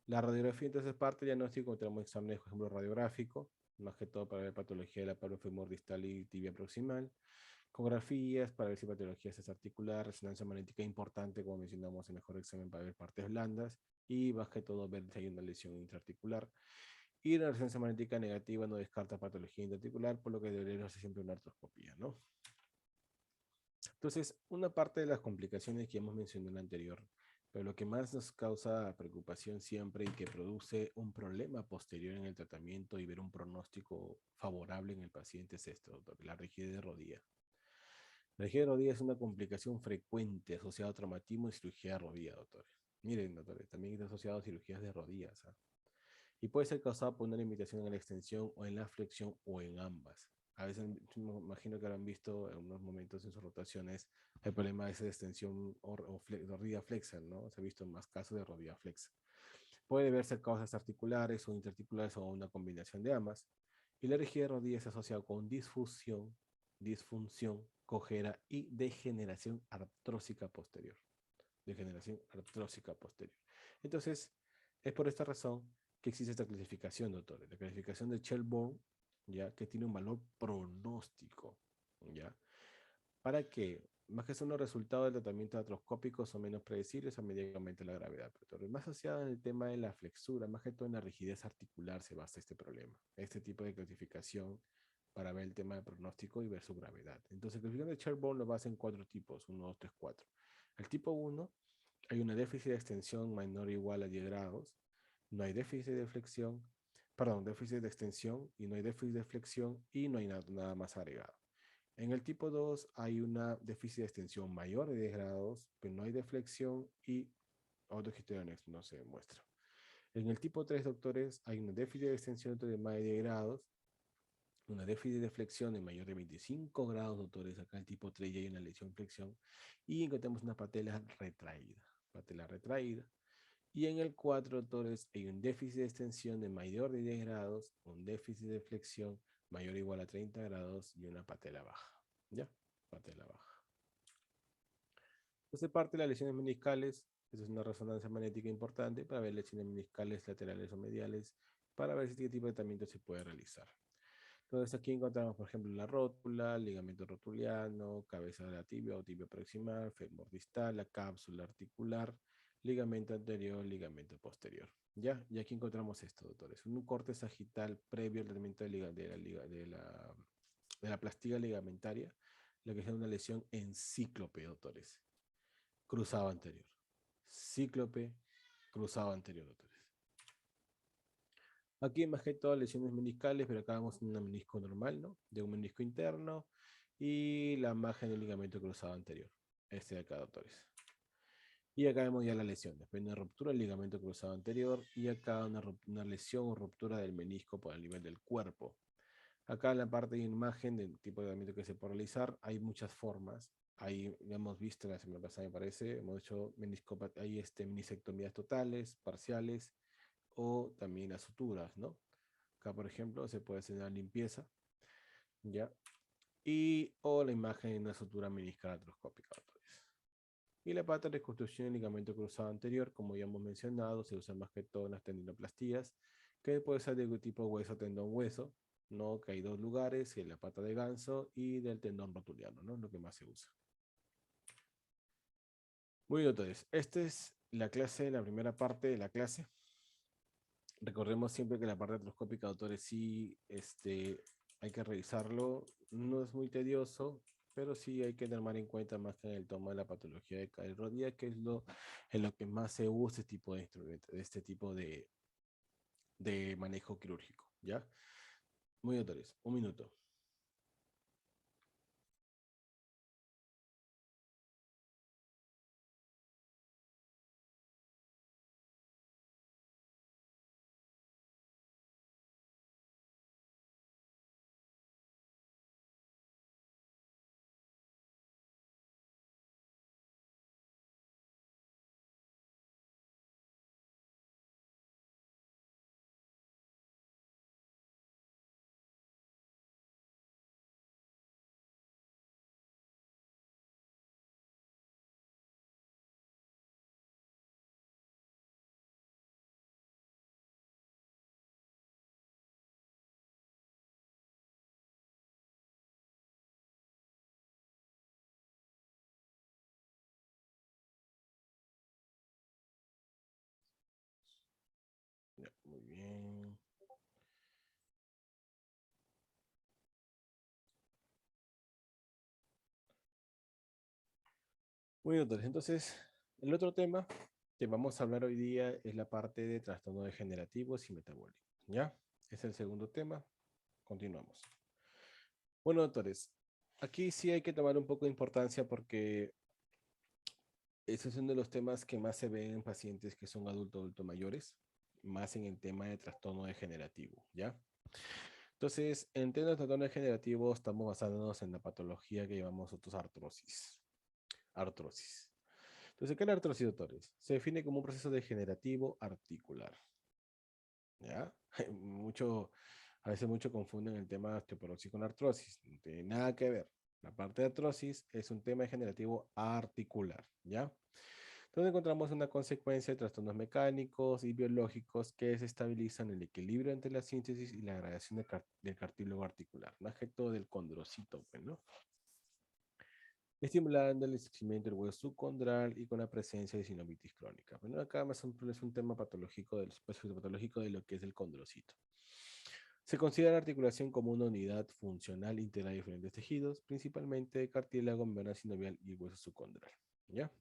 Speaker 1: La radiografía, entonces, parte del diagnóstico, tenemos exámenes, por ejemplo, radiográfico, más que todo para ver patología de la paro femur distal y tibia proximal. Ecografías para ver si patología es articular, resonancia magnética importante, como mencionamos, el mejor examen para ver partes blandas y más que todo ver si hay una lesión intraarticular. Y la resonancia magnética negativa no descarta patología intraarticular, por lo que debería hacer siempre una artroscopía, ¿no? Entonces, una parte de las complicaciones que hemos mencionado en la anterior, pero lo que más nos causa preocupación siempre y que produce un problema posterior en el tratamiento y ver un pronóstico favorable en el paciente es esto, doctor, la rigidez de rodilla. La rigidez de rodilla es una complicación frecuente asociada a traumatismo y cirugía de rodilla, doctores. Miren, doctores, también está asociado a cirugías de rodillas, ¿ah? Y puede ser causada por una limitación en la extensión o en la flexión o en ambas. A veces me imagino que habrán visto en unos momentos en sus rotaciones el problema de esa extensión de rodilla flexa, ¿no? Se ha visto más casos de rodilla flexa. Puede verse causas articulares o interarticulares o una combinación de ambas. Y la rigidez de rodilla es asociada con disfunción, cojera y degeneración artrósica posterior. Degeneración artrósica posterior. Entonces, es por esta razón que existe esta clasificación, doctores. La clasificación de Shelburne, ya, que tiene un valor pronóstico, ya, para que, más que son los resultados del tratamiento artroscópico, son menos predecibles a medida que aumenta la gravedad. Pero más asociado en el tema de la flexura, más que todo en la rigidez articular se basa este problema. Este tipo de clasificación para ver el tema de pronóstico y ver su gravedad. Entonces, la clasificación de Shelburne lo basa en 4 tipos, 1, 2, 3, 4. El tipo 1, hay una déficit de extensión menor o igual a 10 grados, no hay déficit de flexión, perdón, déficit de extensión y no hay déficit de flexión y no hay nada más agregado. En el tipo 2 hay una déficit de extensión mayor de 10 grados, pero no hay deflexión y autogestión no se demuestra. En el tipo 3, doctores, hay un déficit de extensión de más de 10 grados, una déficit de flexión de mayor de 25 grados, doctores. Acá en el tipo 3 ya hay una lesión flexión y encontramos una patela retraída. Patela retraída. Y en el 4, doctores, hay un déficit de extensión de mayor de 10 grados, un déficit de flexión mayor o igual a 30 grados y una patela baja. ¿Ya? Patela baja. Entonces, parte de las lesiones meniscales, esa es una resonancia magnética importante para ver lesiones meniscales laterales o mediales, para ver si este tipo de tratamiento se puede realizar. Entonces, aquí encontramos, por ejemplo, la rótula, ligamento rotuliano, cabeza de la tibia o tibia proximal, fémur distal, la cápsula articular, ligamento anterior, ligamento posterior. ¿Ya? Y aquí encontramos esto, doctores. Un corte sagital previo al tratamiento de la plastilla ligamentaria, lo que es una lesión en cíclope, doctores. Cruzado anterior. Cíclope, cruzado anterior, doctores. Aquí más que todo lesiones meniscales, pero acá vemos un menisco normal, ¿no? De un menisco interno y la margen del ligamento cruzado anterior. Este de acá, doctores. Y acá vemos ya la lesión. Después una ruptura del ligamento cruzado anterior y acá una lesión o ruptura del menisco por el nivel del cuerpo. Acá en la parte de imagen del tipo de tratamiento que se puede realizar, hay muchas formas. Ahí ya hemos visto la semana pasada, me parece, hemos hecho hay menisectomías totales, parciales o también las suturas, ¿no? Acá, por ejemplo, se puede hacer una limpieza, ¿ya? Y o la imagen de una sutura meniscal artroscópica. Y la parte de reconstrucción del ligamento cruzado anterior, como ya hemos mencionado, se usa más que todo en las tendinoplastías, que puede ser de tipo hueso, tendón, hueso, ¿no? Que hay dos lugares, la pata de ganso y del tendón rotuliano, ¿no? Lo que más se usa. Muy bien, doctores. Esta es la clase, la primera parte de la clase. Recordemos siempre que la parte artroscópica, doctores, sí, hay que revisarlo. No es muy tedioso, pero sí hay que tomar en cuenta más que en el toma de la patología de cadera y rodilla, que es en lo que más se usa este tipo de instrumentos, este tipo de manejo quirúrgico, ¿ya? Muy bien, doctores, un minuto. Ya, muy bien. Muy bien, doctores. Entonces, el otro tema que vamos a hablar hoy día es la parte de trastornos degenerativos y metabólicos, ¿ya? Es el segundo tema. Continuamos. Bueno, doctores, aquí sí hay que tomar un poco de importancia porque ese es uno de los temas que más se ven en pacientes que son adultos mayores, más en el tema de trastorno degenerativo, ¿ya? Entonces, en el tema de trastorno degenerativo estamos basándonos en la patología que llamamos nosotros artrosis. Artrosis. Entonces, ¿qué es la artrosis, doctores? Se define como un proceso degenerativo articular, ¿ya? Mucho, a veces mucho confunden el tema de osteoporosis con artrosis. No tiene nada que ver. La parte de artrosis es un tema degenerativo articular, ¿ya? Donde encontramos una consecuencia de trastornos mecánicos y biológicos que desestabilizan el equilibrio entre la síntesis y la degradación del cartílago articular, más que todo del condrocito, pues, ¿no? Estimulando el crecimiento del hueso subcondral y con la presencia de sinovitis crónica. Bueno, acá más es un tema patológico patológico de lo que es el condrocito. Se considera la articulación como una unidad funcional integral de diferentes tejidos, principalmente cartílago, membrana sinovial y hueso subcondral. ¿Ya?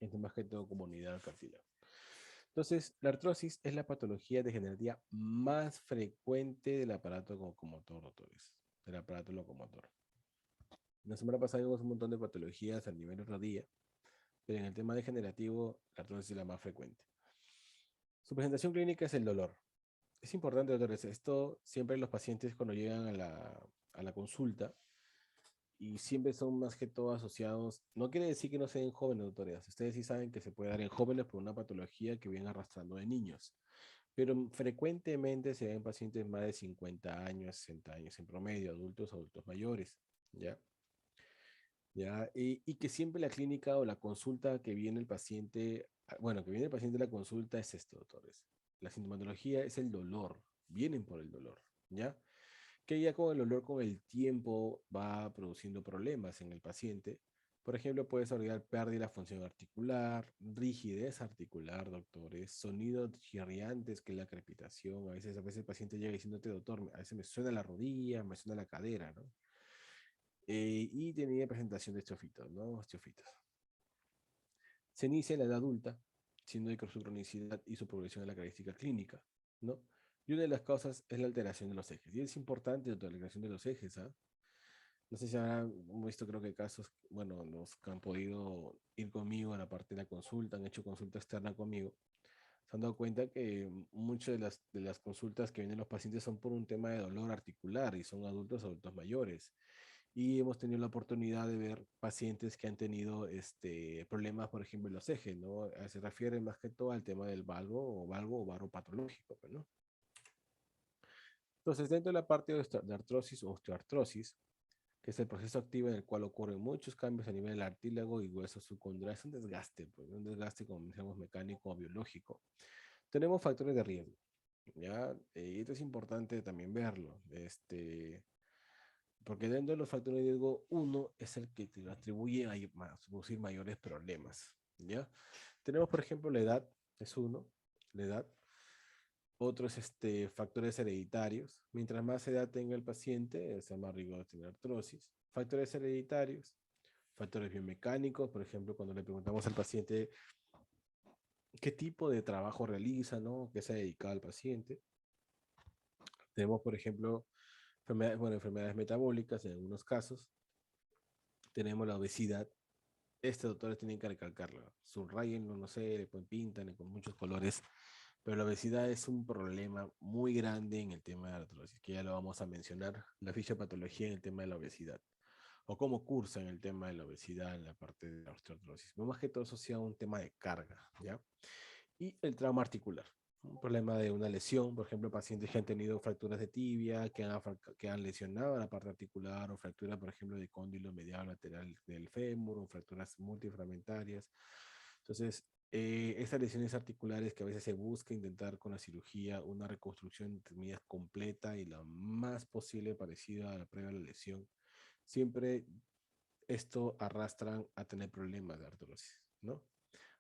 Speaker 1: Es más que todo como unidad del cartílago. Entonces, la artrosis es la patología degenerativa más frecuente del aparato locomotor, doctores. Del aparato locomotor. La semana pasada vimos un montón de patologías a nivel de rodilla, pero en el tema degenerativo, la artrosis es la más frecuente. Su presentación clínica es el dolor. Es importante, doctores, esto siempre los pacientes cuando llegan a la consulta y siempre son más que todo asociados, no quiere decir que no sean jóvenes, doctores, ustedes sí saben que se puede dar en jóvenes por una patología que vienen arrastrando de niños, pero frecuentemente se ven pacientes más de 50 años, 60 años en promedio, adultos mayores, ¿ya? ¿Ya? Y que siempre la clínica o la consulta que viene el paciente, bueno, que viene el paciente a la consulta es esto, doctores. La sintomatología es el dolor, vienen por el dolor, ¿ya? Que ya con el dolor, con el tiempo, va produciendo problemas en el paciente. Por ejemplo, puede desarrollar pérdida de la función articular, rigidez articular, doctores, sonidos chirriantes, que es la crepitación. A veces el paciente llega diciéndote, doctor, a veces me suena la rodilla, me suena la cadera, ¿no? Y tenía presentación de osteofitos, ¿no? Osteofitos. Se inicia en la edad adulta, siendo de su cronicidad y su progresión en la característica clínica, ¿no? Y una de las causas es la alteración de los ejes. Y es importante la alteración de los ejes, ¿ah? No sé si habrán visto, creo que casos, bueno, los que han podido ir conmigo a la parte de la consulta, han hecho consulta externa conmigo, se han dado cuenta que muchas de las consultas que vienen los pacientes son por un tema de dolor articular y son adultos mayores. Y hemos tenido la oportunidad de ver pacientes que han tenido problemas, por ejemplo, en los ejes, ¿no? Se refiere más que todo al tema del valgo o varo patológico, pues, ¿no? Entonces, dentro de la parte de artrosis o osteoartrosis, que es el proceso activo en el cual ocurren muchos cambios a nivel del artílago y hueso subcondrado, es pues, un desgaste, como decíamos, mecánico o biológico. Tenemos factores de riesgo, ¿ya? Y esto es importante también verlo, porque dentro de los factores de riesgo, uno es el que te atribuye a producir mayores problemas, ¿ya? Tenemos, por ejemplo, la edad, es uno, la edad. Otros factores hereditarios. Mientras más edad tenga el paciente, es más riesgo de tener artrosis. Factores hereditarios, factores biomecánicos, por ejemplo, cuando le preguntamos al paciente qué tipo de trabajo realiza, ¿no? ¿Qué se ha dedicado al paciente? Tenemos, por ejemplo, enfermedades metabólicas en algunos casos. Tenemos la obesidad. Doctores tienen que recalcarlo. Subrayenlo, no sé, le ponen pintan con muchos colores. Pero la obesidad es un problema muy grande en el tema de la artrosis, que ya lo vamos a mencionar, la ficha de patología en el tema de la obesidad, o cómo cursa en el tema de la obesidad en la parte de la osteoartrosis. No más que todo eso sea un tema de carga, ¿ya? Y el trauma articular, un problema de una lesión, por ejemplo, pacientes que han tenido fracturas de tibia, que han lesionado la parte articular, o fractura, por ejemplo, de cóndilo medial lateral del fémur, o fracturas multifragmentarias. Entonces, estas lesiones articulares que a veces se busca intentar con la cirugía una reconstrucción entre comillas completa y la más posible parecida a la previa de la lesión, siempre esto arrastran a tener problemas de artrosis, ¿no?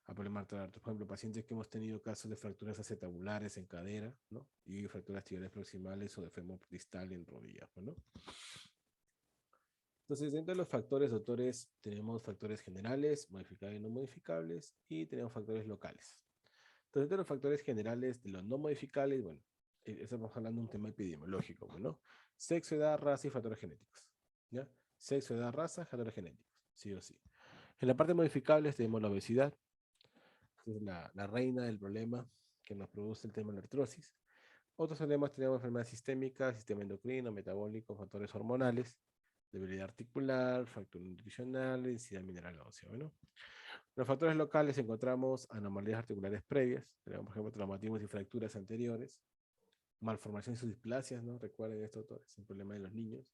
Speaker 1: A problemas de artrosis. Por ejemplo, pacientes que hemos tenido casos de fracturas acetabulares en cadera, ¿no? Y fracturas tibiales proximales o de fémur distal en rodillas, ¿no? Entonces, dentro de los factores, doctores, tenemos factores generales, modificables y no modificables, y tenemos factores locales. Entonces, dentro de los factores generales, de los no modificables, bueno, estamos hablando de un tema epidemiológico, ¿no? Sexo, edad, raza y factores genéticos, ¿ya? Sexo, edad, raza, factores genéticos, sí o sí. En la parte modificables tenemos la obesidad, que es la reina del problema que nos produce el tema de la artrosis. Otros temas tenemos enfermedades sistémicas, sistema endocrino, metabólico, factores hormonales, debilidad articular, fractura nutricional, densidad mineral ósea. Bueno, los factores locales encontramos anomalías articulares previas, tenemos por ejemplo traumatismos y fracturas anteriores, malformaciones y displasias, ¿no? Recuerden esto, es un problema de los niños,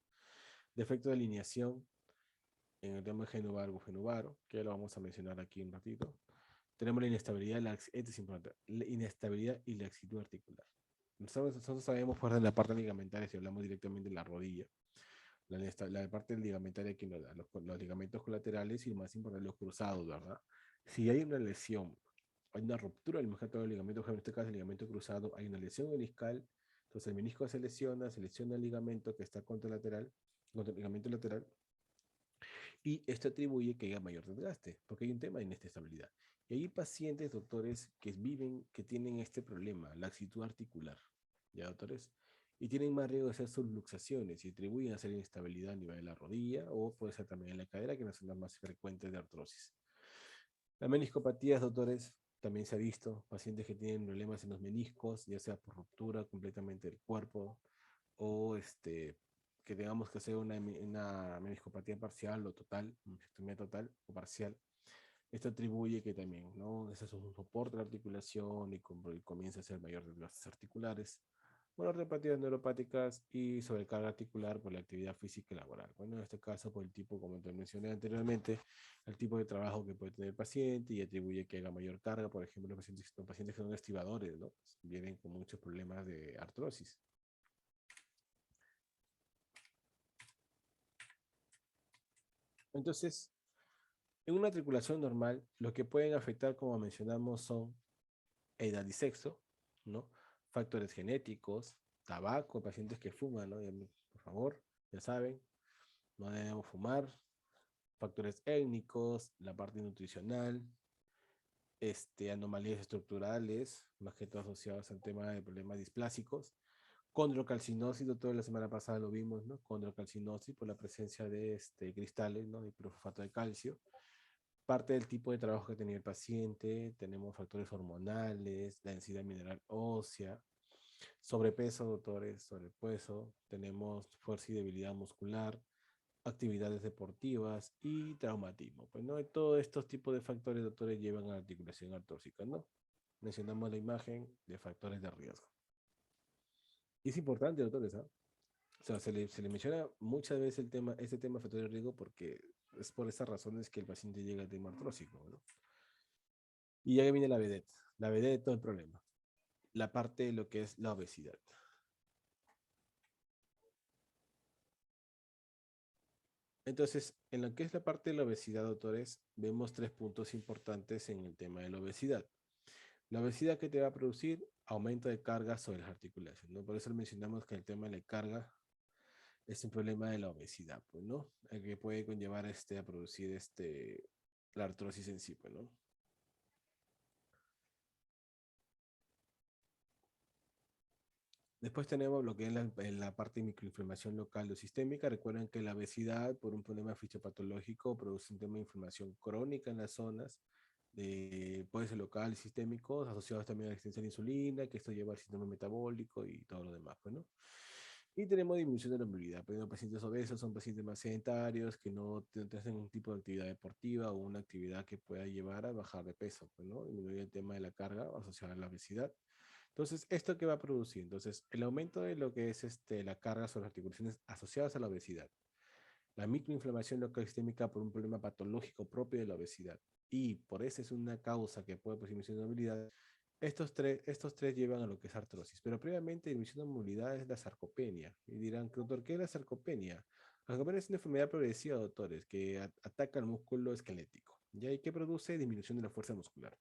Speaker 1: defecto de alineación en el tema de genuvaro, que ya lo vamos a mencionar aquí un ratito. Tenemos la inestabilidad, esto es importante, la inestabilidad y laxitud articular. Nosotros sabemos fuera de la parte ligamentaria, si hablamos directamente de la rodilla, la parte ligamentaria que nos da, los ligamentos colaterales y lo más importante, los cruzados, ¿verdad? Si hay una lesión, hay una ruptura del ligamento, en este caso el ligamento cruzado, hay una lesión meniscal, entonces el menisco se lesiona el ligamento que está contralateral, contra el ligamento lateral, y esto atribuye que haya mayor desgaste, porque hay un tema de inestabilidad. Y hay pacientes, doctores, que tienen este problema, laxitud articular, ¿ya, doctores? y tienen más riesgo de hacer subluxaciones y atribuyen a hacer inestabilidad a nivel de la rodilla o puede ser también en la cadera, que son las más frecuentes de artrosis. Las meniscopatías, doctores, también se ha visto pacientes que tienen problemas en los meniscos, ya sea por ruptura completamente del cuerpo o que tengamos que hacer una meniscopatía parcial o total, una mastectomía total o parcial. Esto atribuye que también, ¿no? Ese es un soporte de la articulación y comienza a ser mayor desgastes articulares. Bueno, ortopatías neuropáticas y sobrecarga articular por la actividad física y laboral. Bueno, en este caso, por el tipo, como te mencioné anteriormente, el tipo de trabajo que puede tener el paciente y atribuye que haga mayor carga. Por ejemplo, los pacientes que son estibadores, ¿no? Pues vienen con muchos problemas de artrosis. Entonces, en una articulación normal, lo que pueden afectar, como mencionamos, son edad y sexo, ¿no? Factores genéticos, tabaco, pacientes que fuman, ¿no? Por favor, ya saben, no debemos fumar. Factores étnicos, la parte nutricional, anomalías estructurales, más que todo asociadas al tema de problemas displásicos. Condrocalcinosis, doctor, la semana pasada lo vimos, ¿no? Condrocalcinosis por la presencia de cristales, ¿no? De pirofosfato de calcio. Parte del tipo de trabajo que tenía el paciente, tenemos factores hormonales, densidad mineral ósea, sobrepeso, doctores, sobrepeso, tenemos fuerza y debilidad muscular, actividades deportivas y traumatismo. Pues, ¿no? Todos estos tipos de factores, doctores, llevan a la articulación artrósica, ¿no? Mencionamos la imagen de factores de riesgo. Y es importante, doctores, ¿ah? O sea, se le menciona muchas veces este tema de factores de riesgo porque es por esas razones que el paciente llega al tema artrósico, ¿no? Y ya viene la vedette de todo el problema, la parte de lo que es la obesidad. Entonces, en lo que es la parte de la obesidad, doctores, vemos tres puntos importantes en el tema de la obesidad. La obesidad que te va a producir aumento de carga sobre las articulaciones, ¿no? Por eso mencionamos que el tema de la carga es un problema de la obesidad, pues, ¿no? El que puede conllevar a producir la artrosis en sí, pues, ¿no? Después tenemos lo que es la parte de microinflamación local o sistémica. Recuerden que la obesidad, por un problema fisiopatológico, produce un tema de inflamación crónica en las zonas, puede ser local y sistémicos, asociados también a la resistencia a la insulina, que esto lleva al sistema metabólico y todo lo demás, pues, ¿no? Y tenemos disminución de la movilidad. Pues, ¿no? Pacientes obesos son pacientes más sedentarios, que no hacen un tipo de actividad deportiva o una actividad que pueda llevar a bajar de peso, pues, ¿no? Disminuir el tema de la carga asociada a la obesidad. Entonces, ¿esto qué va a producir? Entonces, el aumento de lo que es la carga sobre las articulaciones asociadas a la obesidad, la microinflamación local sistémica por un problema patológico propio de la obesidad, y por esa es una causa que puede producir disminución de movilidad, estos tres llevan a lo que es artrosis. Pero previamente, disminución de movilidad es la sarcopenia. Y dirán, doctor, ¿qué es la sarcopenia? La sarcopenia es una enfermedad progresiva, doctores, que ataca el músculo esquelético. ¿Ya? ¿Y qué produce? Disminución de la fuerza muscular.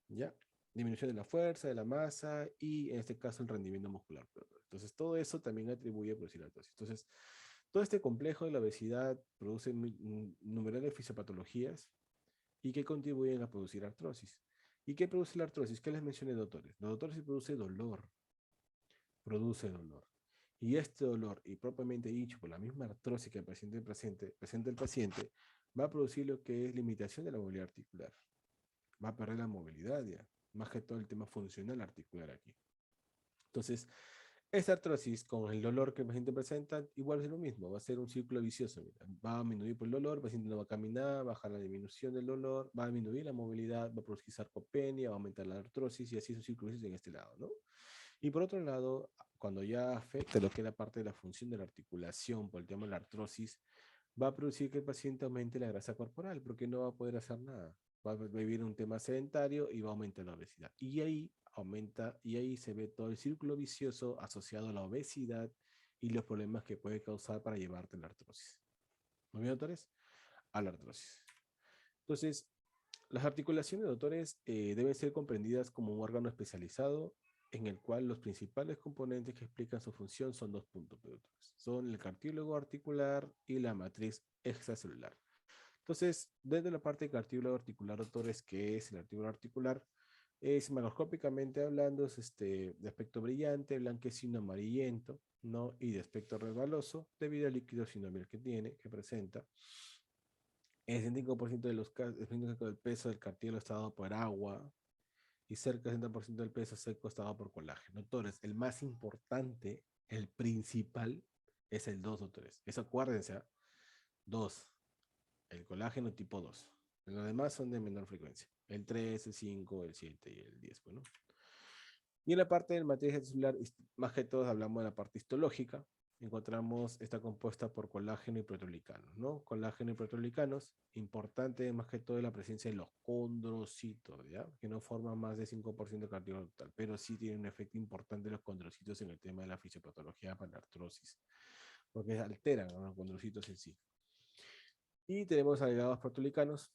Speaker 1: ¿Ya? Disminución de la fuerza, de la masa y en este caso el rendimiento muscular. Entonces todo eso también atribuye a producir artrosis. Entonces todo este complejo de la obesidad produce numerosas fisiopatologías y que contribuyen a producir artrosis. ¿Y qué produce la artrosis? ¿Qué les mencioné, doctores? La artrosis produce dolor, produce dolor. Y este dolor, y propiamente dicho, por la misma artrosis que el paciente presenta el paciente, va a producir lo que es limitación de la movilidad articular. Va a perder la movilidad ya, más que todo el tema funcional articular aquí. Entonces, esta artrosis con el dolor que el paciente presenta, igual es lo mismo, va a ser un círculo vicioso. Mira. Va a disminuir por el dolor, el paciente no va a caminar, baja la disminución del dolor, va a disminuir la movilidad, va a producir sarcopenia, va a aumentar la artrosis y así es un círculo vicioso en este lado, ¿no? Y por otro lado, cuando ya afecta lo que es la parte de la función de la articulación por el tema de la artrosis, va a producir que el paciente aumente la grasa corporal porque no va a poder hacer nada. Va a vivir un tema sedentario y va a aumentar la obesidad. Y ahí aumenta, y ahí se ve todo el círculo vicioso asociado a la obesidad y los problemas que puede causar para llevarte a la artrosis. ¿Muy bien, doctores? A la artrosis. Entonces, las articulaciones, doctores, deben ser comprendidas como un órgano especializado en el cual los principales componentes que explican su función son dos puntos, doctores. Son el cartílago articular y la matriz extracelular. Entonces, desde la parte de cartílago articular, doctores, ¿qué es el cartílago articular? Es macroscópicamente hablando, es de aspecto brillante, blanquecino, amarillento, ¿no? Y de aspecto resbaloso, debido al líquido sinovial que tiene, que presenta. El 65% de los casos, el 65% del peso del cartílago está dado por agua y cerca del 60% del peso seco está dado por colágeno. Doctores, el más importante, el principal, es el 2, doctores. Eso acuérdense, ¿eh? 2, el colágeno tipo 2. Los demás son de menor frecuencia. El 3, el 5, el 7 y el 10. Bueno. Y en la parte del matriz celular, más que todo hablamos de la parte histológica. Encontramos, está compuesta por colágeno y proteoglicanos, ¿no? Colágeno y proteoglicanos, importante más que todo la presencia de los condrocitos, ¿ya? Que no forman más de 5% del cartílago total, pero sí tienen un efecto importante los condrocitos en el tema de la fisiopatología para la artrosis, porque alteran a los condrocitos en sí. Y tenemos agregados proteoglicanos,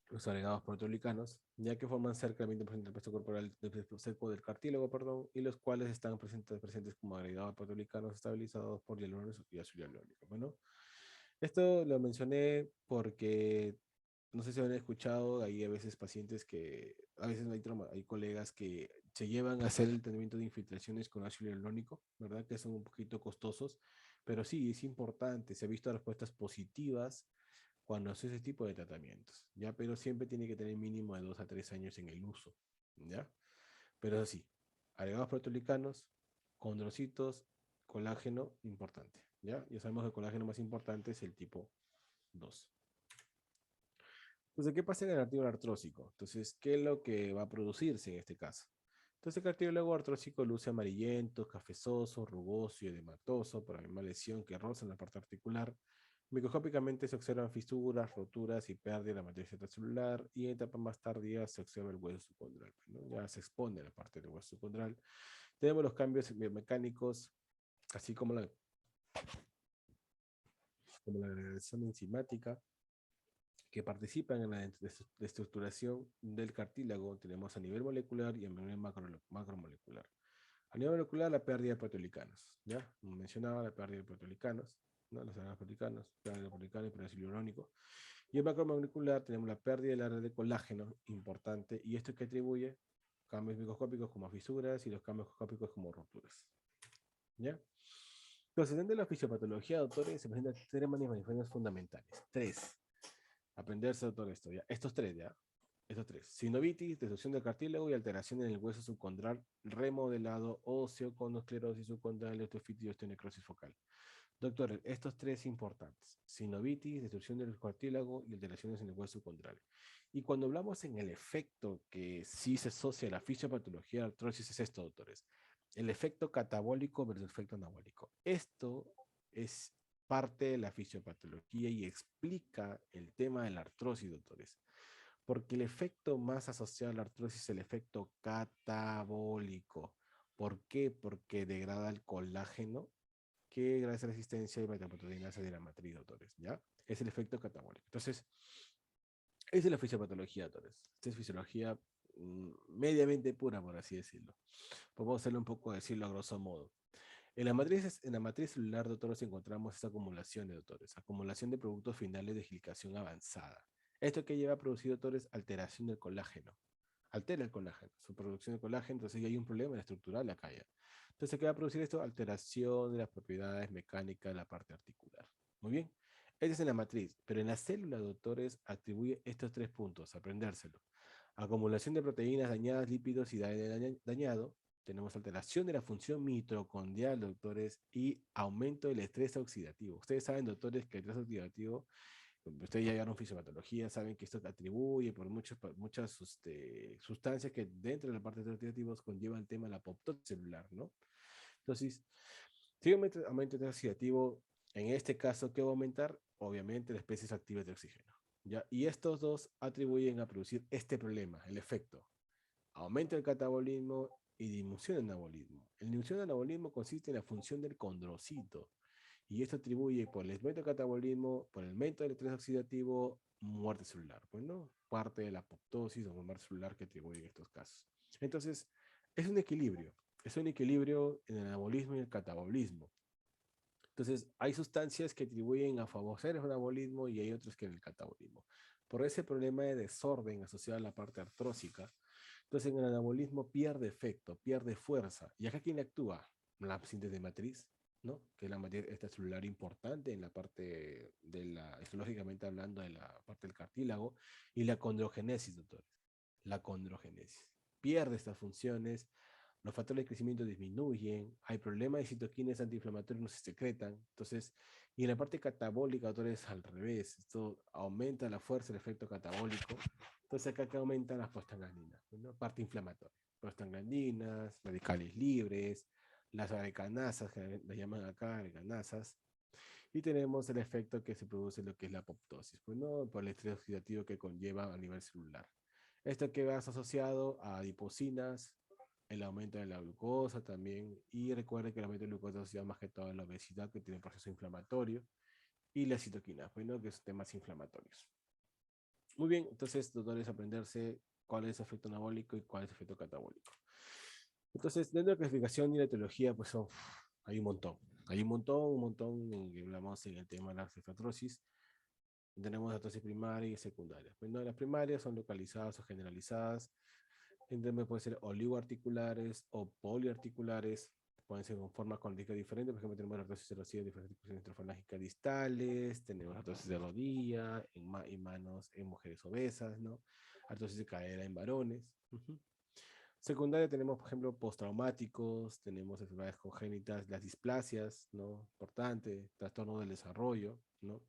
Speaker 1: los agregados proteoglicanos, ya que forman cerca del 20% del peso corporal del peso seco del cartílago, perdón, y los cuales están presentes como agregados proteoglicanos estabilizados por hialurones y ácido hialurónico. Bueno, esto lo mencioné porque no sé si han escuchado, hay a veces pacientes que, a veces hay colegas que se llevan a hacer el tratamiento de infiltraciones con ácido hialurónico, ¿verdad? Que son un poquito costosos, pero sí, es importante, se ha visto respuestas positivas cuando hace ese tipo de tratamientos, ¿ya? Pero siempre tiene que tener mínimo de 2 a 3 años en el uso, ¿ya? Pero así, agregados proteoglicanos, condrocitos, colágeno, importante, ¿ya? Ya sabemos que el colágeno más importante es el tipo 2. Entonces, ¿qué pasa en el cartílago artrósico? Entonces, ¿qué es lo que va a producirse en este caso? Entonces, el cartílago artrósico luce amarillento, cafezoso, rugoso y edematoso por la misma lesión que roza en la parte articular. Microscópicamente se observan fisuras, roturas y pérdida de la matriz celular, y en etapa más tardía se observa el hueso subcondral, ¿no? Ya se expone la parte del hueso subcondral. Tenemos los cambios biomecánicos, así como la degradación enzimática, que participan en la estructuración del cartílago. Tenemos a nivel molecular y a nivel macromolecular. A nivel molecular, la pérdida de proteoglicanos, ¿ya? Como mencionaba, la pérdida de proteoglicanos, ¿no? Los proteoglicanos, pérdida de proteoglicanos y peróxido hialurónico. Y en macromolecular tenemos la pérdida del área de colágeno, importante, y esto que atribuye cambios microscópicos como fisuras y los cambios microscópicos como roturas, ¿ya? Entonces, dentro de la fisiopatología, doctores, se presentan tres manifestaciones fundamentales. Tres. Aprenderse, doctor, esto, ¿ya? Estos tres, ¿ya? Estos tres. Sinovitis, destrucción del cartílago y alteración en el hueso subcondral, remodelado óseo con esclerosis subcondral, osteofitis y osteonecrosis focal. Doctor, estos tres importantes. Sinovitis, destrucción del cartílago y alteraciones en el hueso subcondral. Y cuando hablamos en el efecto que sí se asocia a la fisiopatología de artrosis es esto, doctores. El efecto catabólico versus el efecto anabólico. Esto es parte de la fisiopatología y explica el tema de la artrosis, doctores. Porque el efecto más asociado a la artrosis es el efecto catabólico. ¿Por qué? Porque degrada el colágeno que gracias a la existencia de metaproteínas de la matriz, doctores, ¿ya? Es el efecto catabólico. Entonces, esa es la fisiopatología, doctores. Esta es fisiología mediamente pura, por así decirlo. Podemos hacerlo un poco, decirlo a grosso modo. En la matriz celular, doctores, encontramos esta acumulación de doctores, acumulación de productos finales de glicasión avanzada. Esto que lleva a producir, doctores, alteración del colágeno. Altera el colágeno, su producción de colágeno, entonces ya hay un problema estructural acá ya. Entonces, ¿qué va a producir esto? Alteración de las propiedades mecánicas de la parte articular. Muy bien. Esta es en la matriz, pero en la célula, doctores, atribuye estos tres puntos, aprendérselo. Acumulación de proteínas dañadas, lípidos y dañado. Tenemos alteración de la función mitocondrial, doctores, y aumento del estrés oxidativo. Ustedes saben, doctores, que el estrés oxidativo, ustedes ya llegaron fisiopatología, saben que esto atribuye por muchas sustancias que dentro de la parte de los oxidativos conllevan el tema de la apoptosis celular, ¿no? Entonces, si aumenta el estrés oxidativo, en este caso, ¿qué va a aumentar? Obviamente, las especies activas de oxígeno, ¿ya? Y estos dos atribuyen a producir este problema, el efecto. Aumenta el catabolismo y disminución del anabolismo. El disminución del anabolismo consiste en la función del condrocito, y esto atribuye por el aumento del catabolismo, por el aumento del estrés oxidativo, muerte celular. Pues no, parte de la apoptosis o muerte celular que atribuye en estos casos. Entonces, es un equilibrio en el anabolismo y el catabolismo. Entonces, hay sustancias que atribuyen a favorecer el anabolismo y hay otros que en el catabolismo. Por ese problema de desorden asociado a la parte artrósica, Entonces, en el anabolismo pierde efecto, pierde fuerza. ¿Y acá quién actúa? La síntesis de matriz, ¿no? Que es la materia extracelular importante en la parte de la, histológicamente hablando, de la parte del cartílago, y la condrogénesis, doctores. La condrogénesis. Pierde estas funciones, los factores de crecimiento disminuyen, hay problemas de citoquinas antiinflamatorias, no se secretan. Entonces, y en la parte catabólica, doctores, al revés. Esto aumenta la fuerza del efecto catabólico. Entonces, acá aumentan las prostaglandinas, ¿no? Parte inflamatoria. Prostaglandinas, radicales libres, las arecanasas, que las llaman acá arecanasas, y tenemos el efecto que se produce en lo que es la apoptosis, pues, ¿no? Por el estrés oxidativo que conlleva a nivel celular. Esto que va asociado a adipocinas, el aumento de la glucosa también, y recuerden que el aumento de la glucosa asociado más que todo a la obesidad, que tiene un proceso inflamatorio, y la citoquina, pues, ¿no? Que son temas inflamatorios. Muy bien, entonces, doctores, aprenderse cuál es el efecto anabólico y cuál es el efecto catabólico. Entonces, dentro de la clasificación y la etiología, pues hay un montón. Hay un montón, hablamos en el tema de la cefaltrosis. Tenemos artrosis primaria y secundaria. Bueno, las primarias son localizadas o generalizadas. Entonces pueden ser oligoarticulares o poliarticulares. Pueden ser con formas colónicas diferentes. Por ejemplo, tenemos la artrosis erosiva de diferentes intrafalángicas distales. Tenemos artrosis de rodilla en manos en mujeres obesas, ¿no? Artrosis de cadera en varones. Secundaria tenemos, por ejemplo, postraumáticos, tenemos enfermedades congénitas, las displasias, ¿no? Importante, trastorno del desarrollo, ¿no?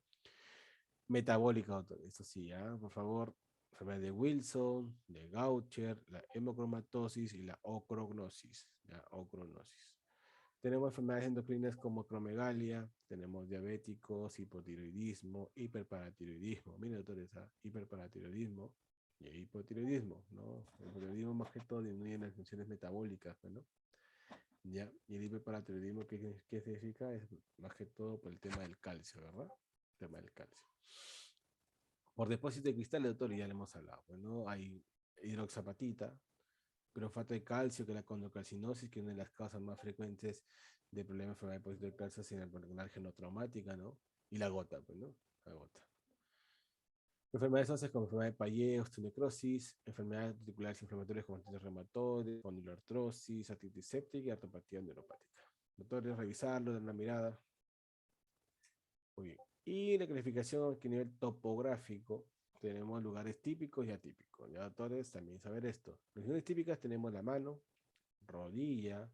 Speaker 1: Metabólica, doctor, eso sí, ¿ah? Por favor, enfermedad de Wilson, de Gaucher, la hemocromatosis y la ocrognosis, ¿ya? Ocrognosis. Tenemos enfermedades endocrinas como acromegalia, tenemos diabéticos, hipotiroidismo, hiperparatiroidismo. Miren, doctores, ¿ah? Hiperparatiroidismo y hipotiroidismo, ¿no? El hipotiroidismo más que todo disminuye las funciones metabólicas, ¿no? ¿Ya? Y el hiperparatiroidismo, ¿qué significa? Es más que todo por el tema del calcio, ¿verdad? El tema del calcio. Por depósito de cristales, doctor, ya le hemos hablado, ¿no? Hay hidroxapatita, crofato de calcio, que es la condrocalcinosis, que es una de las causas más frecuentes de problemas de depósito de calcio sin la genotraumática, ¿no? Y la gota, pues, ¿no? La gota. Enfermedades óseas como enfermedad de Payet, osteonecrosis, enfermedades articulares inflamatorias como artritis reumatoide, espondiloartrosis, artritis séptica y artropatía neuropática. Doctores, revisarlo, dar una mirada. Muy bien. Y la clasificación a nivel topográfico, tenemos lugares típicos y atípicos. Ya, doctores, también saber esto. Regiones típicas tenemos la mano, rodilla,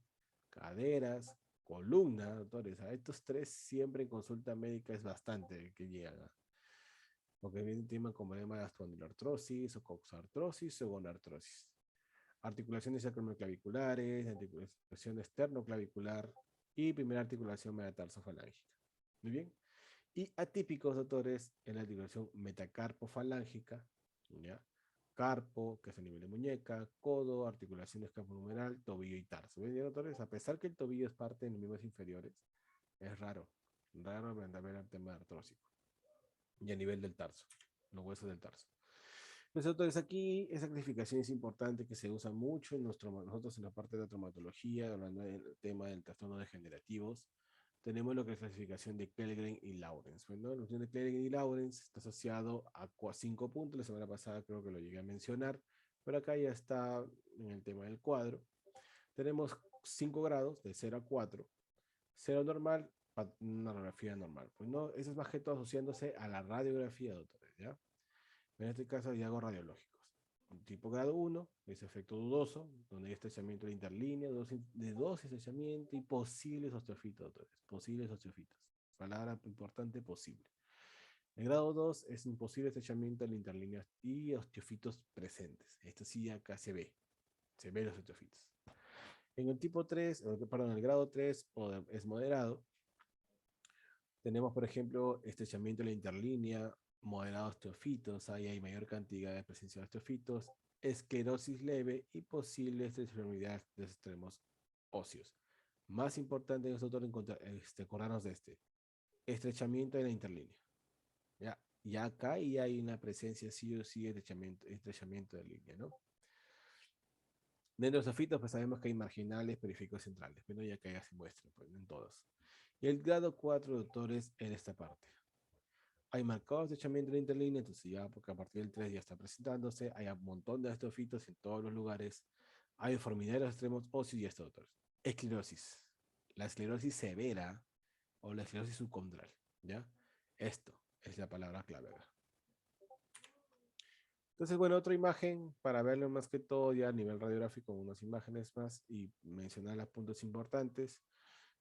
Speaker 1: caderas, columna, doctores. A estos tres siempre en consulta médica es bastante que llegan. Porque viene un tema como problema de espondiloartrosis o coxartrosis o gonartrosis. Articulaciones acromioclaviculares, articulación esternoclavicular y primera articulación metatarsofalángica. Muy bien. Y atípicos, doctores, en la articulación metacarpofalángica, ¿ya? Carpo, que es a nivel de muñeca, codo, articulación escapulohumeral, tobillo y tarso. ¿Ven, doctores? A pesar que el tobillo es parte de los miembros inferiores, es raro ver el tema artrósico. Y a nivel del tarso, los huesos del tarso. Entonces, doctores, aquí esa clasificación es importante que se usa mucho en nosotros en la parte de la traumatología, hablando del tema del trastorno degenerativos. Tenemos lo que es la clasificación de Kellgren y Lawrence. Bueno, la función de Kellgren y Lawrence está asociado a 5 puntos. La semana pasada creo que lo llegué a mencionar, pero acá ya está en el tema del cuadro. Tenemos 5 grados, de 0 a 4. 0 normal, una radiografía normal. Pues no, eso es más que todo asociándose a la radiografía, doctores, ¿ya? En este caso ya hago radiológicos. Tipo grado 1 es efecto dudoso, donde hay estrechamiento de interlínea, de dos estrechamientos y posibles osteofitos, doctores. Posibles osteofitos. Palabra importante, posible. El grado 2 es un posible estrechamiento de la interlínea y osteofitos presentes. Esto sí ya acá se ve. Se ve los osteofitos. En el tipo 3, perdón, el grado 3 es moderado. Tenemos, por ejemplo, estrechamiento de la interlínea, moderados osteofitos, ahí hay mayor cantidad de presencia de osteofitos, esclerosis leve y posibles deformidades de los extremos óseos. Más importante nosotros acordarnos de este, estrechamiento de la interlínea. Ya acá y hay una presencia sí o sí estrechamiento de línea, ¿no? Dentro de los osteofitos, pues sabemos que hay marginales, periféricos centrales, pero ya que ya se muestra, pues en todos. Y el grado 4, doctores, en esta parte. Hay marcados de echamiento de interlínea, entonces ya, porque a partir del 3 ya está presentándose, hay un montón de osteofitos en todos los lugares, hay deformidad de los extremos óseos y esto, doctor. Esclerosis. La esclerosis severa o la esclerosis subcondral, ¿ya? Esto es la palabra clave acá. Entonces, bueno, otra imagen para verlo más que todo ya a nivel radiográfico, unas imágenes más y mencionar los puntos importantes.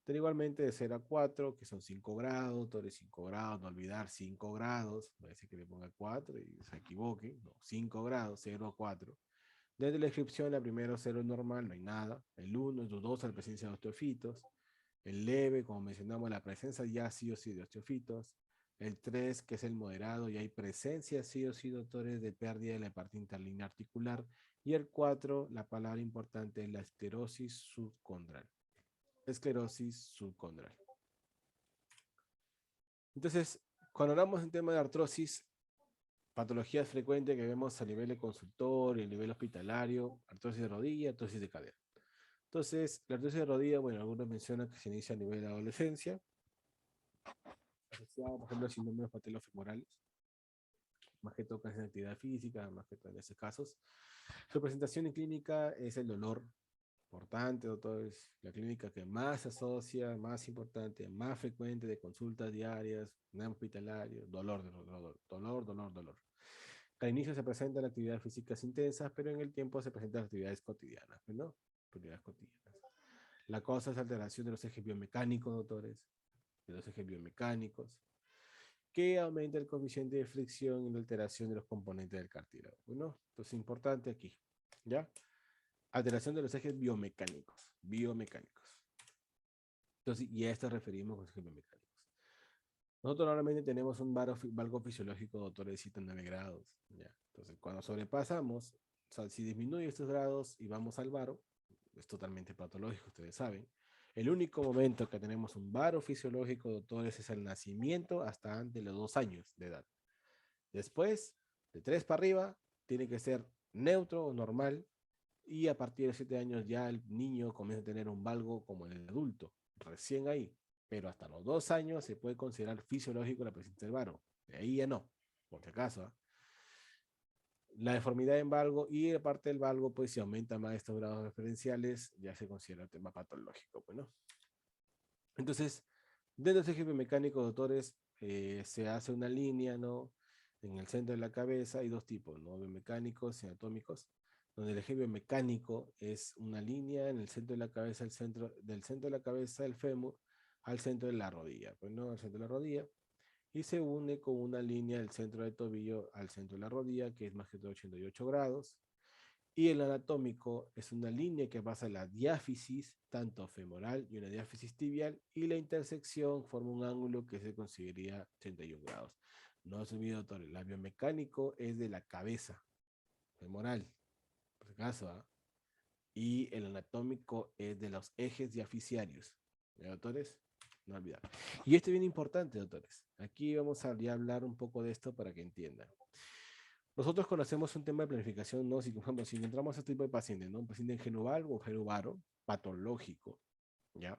Speaker 1: Pero igualmente de 0 a 4, que son 5 grados, Torres 5 grados, no olvidar 5 grados, no decir que le ponga 4 y se equivoque, no, 5 grados, 0 a 4. Desde la descripción, la primera 0 es normal, no hay nada. El 1 es dudosa la presencia de osteofitos. El leve, como mencionamos, la presencia ya sí o sí de osteofitos. El 3, que es el moderado, y hay presencia sí o sí, doctores, de pérdida de la parte interlínea articular. Y el 4, la palabra importante es la esclerosis subcondral. Esclerosis subcondral. Entonces, cuando hablamos en tema de artrosis, patologías frecuentes que vemos a nivel de consultorio, a nivel hospitalario, artrosis de rodilla, artrosis de cadera. Entonces, la artrosis de rodilla, bueno, algunos mencionan que se inicia a nivel de adolescencia, asociado, por ejemplo, a síndromes patelofemorales, más que todo en actividad física, más que todo en estos casos. Su presentación en clínica es el dolor importante, doctor, es la clínica que más se asocia, más importante, más frecuente de consultas diarias, no hospitalario, dolor, dolor, dolor, dolor, dolor, dolor. Al inicio se presentan actividades físicas intensas, pero en el tiempo se presentan actividades cotidianas, ¿no? Actividades cotidianas. La causa es alteración de los ejes biomecánicos, doctores, de los ejes biomecánicos, que aumenta el coeficiente de fricción y la alteración de los componentes del cartílago. Bueno, entonces importante aquí, ¿ya? Alteración de los ejes biomecánicos, biomecánicos. Entonces, y a esto referimos con ejes biomecánicos. Nosotros normalmente tenemos un valgo fisiológico, doctor, de 9 grados, ¿ya? Entonces, cuando sobrepasamos, o sea, si disminuye estos grados y vamos al varo, es totalmente patológico, ustedes saben. El único momento que tenemos un varo fisiológico, doctores, es el nacimiento hasta antes de los 2 años de edad. Después, de 3 para arriba, tiene que ser neutro o normal, y a partir de 7 años ya el niño comienza a tener un valgo como el adulto, recién ahí. Pero hasta los 2 años se puede considerar fisiológico la presencia del varo. De ahí ya no, por si acaso. ¿Eh? La deformidad en valgo y aparte del valgo, pues si aumenta más estos grados referenciales, ya se considera un tema patológico. Pues, ¿no? Entonces, dentro del eje biomecánico, doctores, se hace una línea, ¿no? En el centro de la cabeza hay dos tipos, ¿no? Biomecánicos y anatómicos, donde el eje biomecánico es una línea en el centro de la cabeza, del centro de la cabeza del fémur al centro de la rodilla, pues no, al centro de la rodilla, y se une con una línea del centro del tobillo al centro de la rodilla, que es más que todo 88 grados, y el anatómico es una línea que pasa la diáfisis, tanto femoral y una diáfisis tibial, y la intersección forma un ángulo que se consideraría 81 grados. No se olvide, doctor, el biomecánico es de la cabeza femoral, por si acaso, ¿eh? Y el anatómico es de los ejes diaficiarios. ¿Ya, doctores? No olvidar. Y esto es bien importante, doctores. Aquí vamos a hablar un poco de esto para que entiendan. Nosotros conocemos un tema de planificación, ¿no? Si, por ejemplo, si encontramos a este tipo de paciente, ¿no? Un paciente genoval o genovaro, patológico, ¿ya?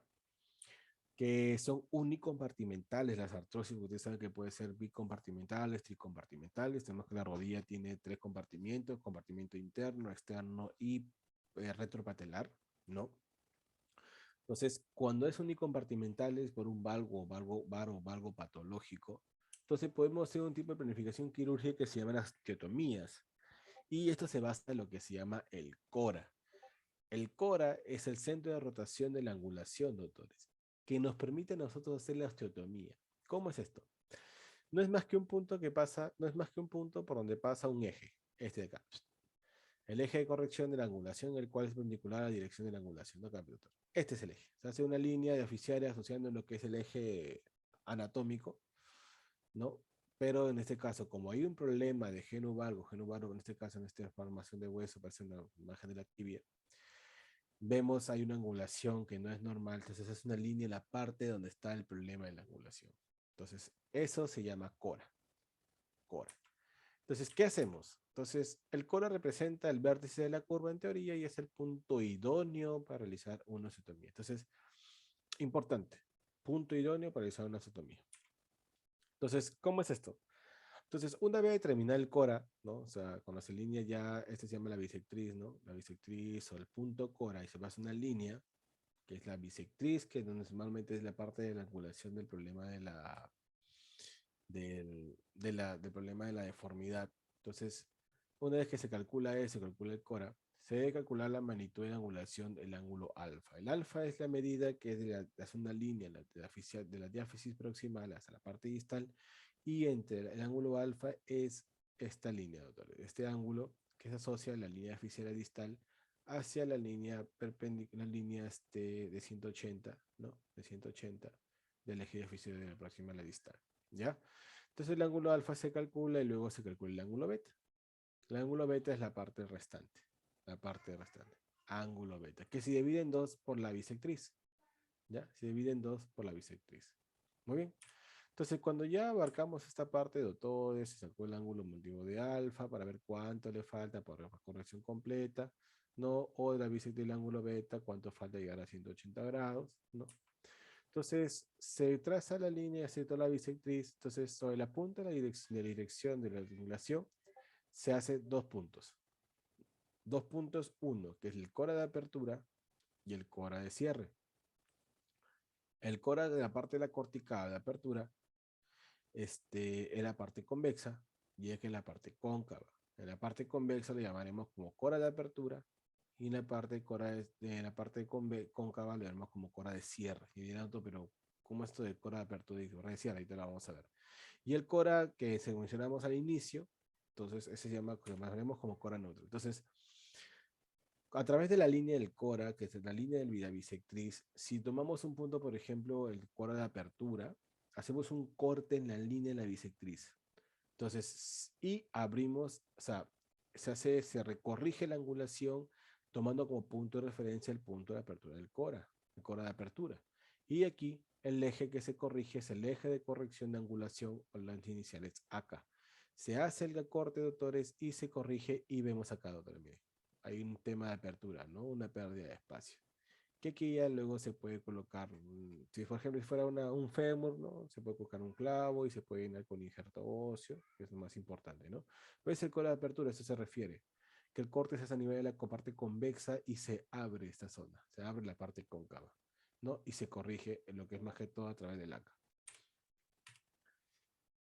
Speaker 1: Que son unicompartimentales las artrosis, ustedes saben que puede ser bicompartimentales, tricompartimentales, tenemos que la rodilla tiene 3 compartimentos, compartimento interno, externo y retropatelar, ¿no? Entonces, cuando es unicompartimentales por un valgo patológico, entonces podemos hacer un tipo de planificación quirúrgica que se llama las osteotomías. Y esto se basa en lo que se llama el CORA. El CORA es el centro de rotación de la angulación, doctores, que nos permite a nosotros hacer la osteotomía. ¿Cómo es esto? No es más que un punto que pasa, no es más que un punto por donde pasa un eje, este de acá. El eje de corrección de la angulación, el cual es perpendicular a la dirección de la angulación. ¿No, doctor? Este es el eje. Se hace una línea de oficiales asociando lo que es el eje anatómico, ¿no? Pero en este caso, como hay un problema de genovalgo en este caso, en esta formación de hueso, parece una imagen de la tibia, vemos hay una angulación que no es normal, entonces es una línea en la parte donde está el problema de la angulación. Entonces, eso se llama CORA. CORA. Entonces, ¿qué hacemos? Entonces, el CORA representa el vértice de la curva en teoría y es el punto idóneo para realizar una osteotomía. Entonces, importante, punto idóneo para realizar una osteotomía. Entonces, ¿cómo es esto? Entonces, una vez terminado el cora, ¿no? O sea, cuando se línea ya, este se llama la bisectriz, ¿no? La bisectriz o el punto cora y se pasa una línea, que es la bisectriz, que normalmente es la parte de la angulación del problema de del problema de la deformidad. Entonces, una vez que se calcula eso, se calcula el cora, se debe calcular la magnitud de la angulación del ángulo alfa. El alfa es la medida que es es una línea de la diáfisis proximal hasta la parte distal, y entre el ángulo alfa es esta línea, doctor, este ángulo que se asocia a la línea diáfisis distal hacia la línea perpendicular, la línea de 180, ¿no? De 180 del eje diáfisis de la proximal a la distal, ¿ya? Entonces el ángulo alfa se calcula y luego se calcula el ángulo beta. El ángulo beta es la parte restante. La parte restante. Ángulo beta. Que se divide en dos por la bisectriz. ¿Ya? Se divide en dos por la bisectriz. Muy bien. Entonces, cuando ya abarcamos esta parte, doctores, se sacó el ángulo multivo de alfa para ver cuánto le falta para la corrección completa, ¿no? O de la bisectriz del ángulo beta, cuánto falta llegar a 180 grados, ¿no? Entonces, se traza la línea, se toda la bisectriz. Entonces, sobre la punta de la dirección de la angulación, se hace dos puntos. Dos puntos, uno, que es el cora de apertura y el cora de cierre. El cora de la parte de la corticada de apertura es la parte convexa y es que es la parte cóncava. En la parte convexa le llamaremos como cora de apertura y en la parte, cóncava le llamamos como cora de cierre. Y dirán, pero ¿cómo esto de cora de apertura y cora de cierre? Ahí te lo vamos a ver. Y el cora que se mencionamos al inicio, entonces ese se llama, que llamaremos como cora neutro. Entonces, a través de la línea del cora, que es la línea del vida bisectriz, si tomamos un punto, por ejemplo, el cora de apertura, hacemos un corte en la línea de la bisectriz. Entonces, y abrimos, o sea, se recorrige la angulación tomando como punto de referencia el punto de apertura del cora, el cora de apertura. Y aquí el eje que se corrige es el eje de corrección de angulación, o las iniciales acá. Se hace el corte, doctores, y se corrige y vemos acá, doctores, miren, hay un tema de apertura, ¿no? Una pérdida de espacio. Que aquí ya luego se puede colocar, si por ejemplo si fuera un fémur, ¿no? Se puede colocar un clavo y se puede ir con injerto óseo, que es lo más importante, ¿no? Pero es el cora de apertura, eso se refiere, que el corte se hace a nivel de la parte convexa y se abre esta zona, se abre la parte cóncava, ¿no? Y se corrige en lo que es más que todo a través del ACA.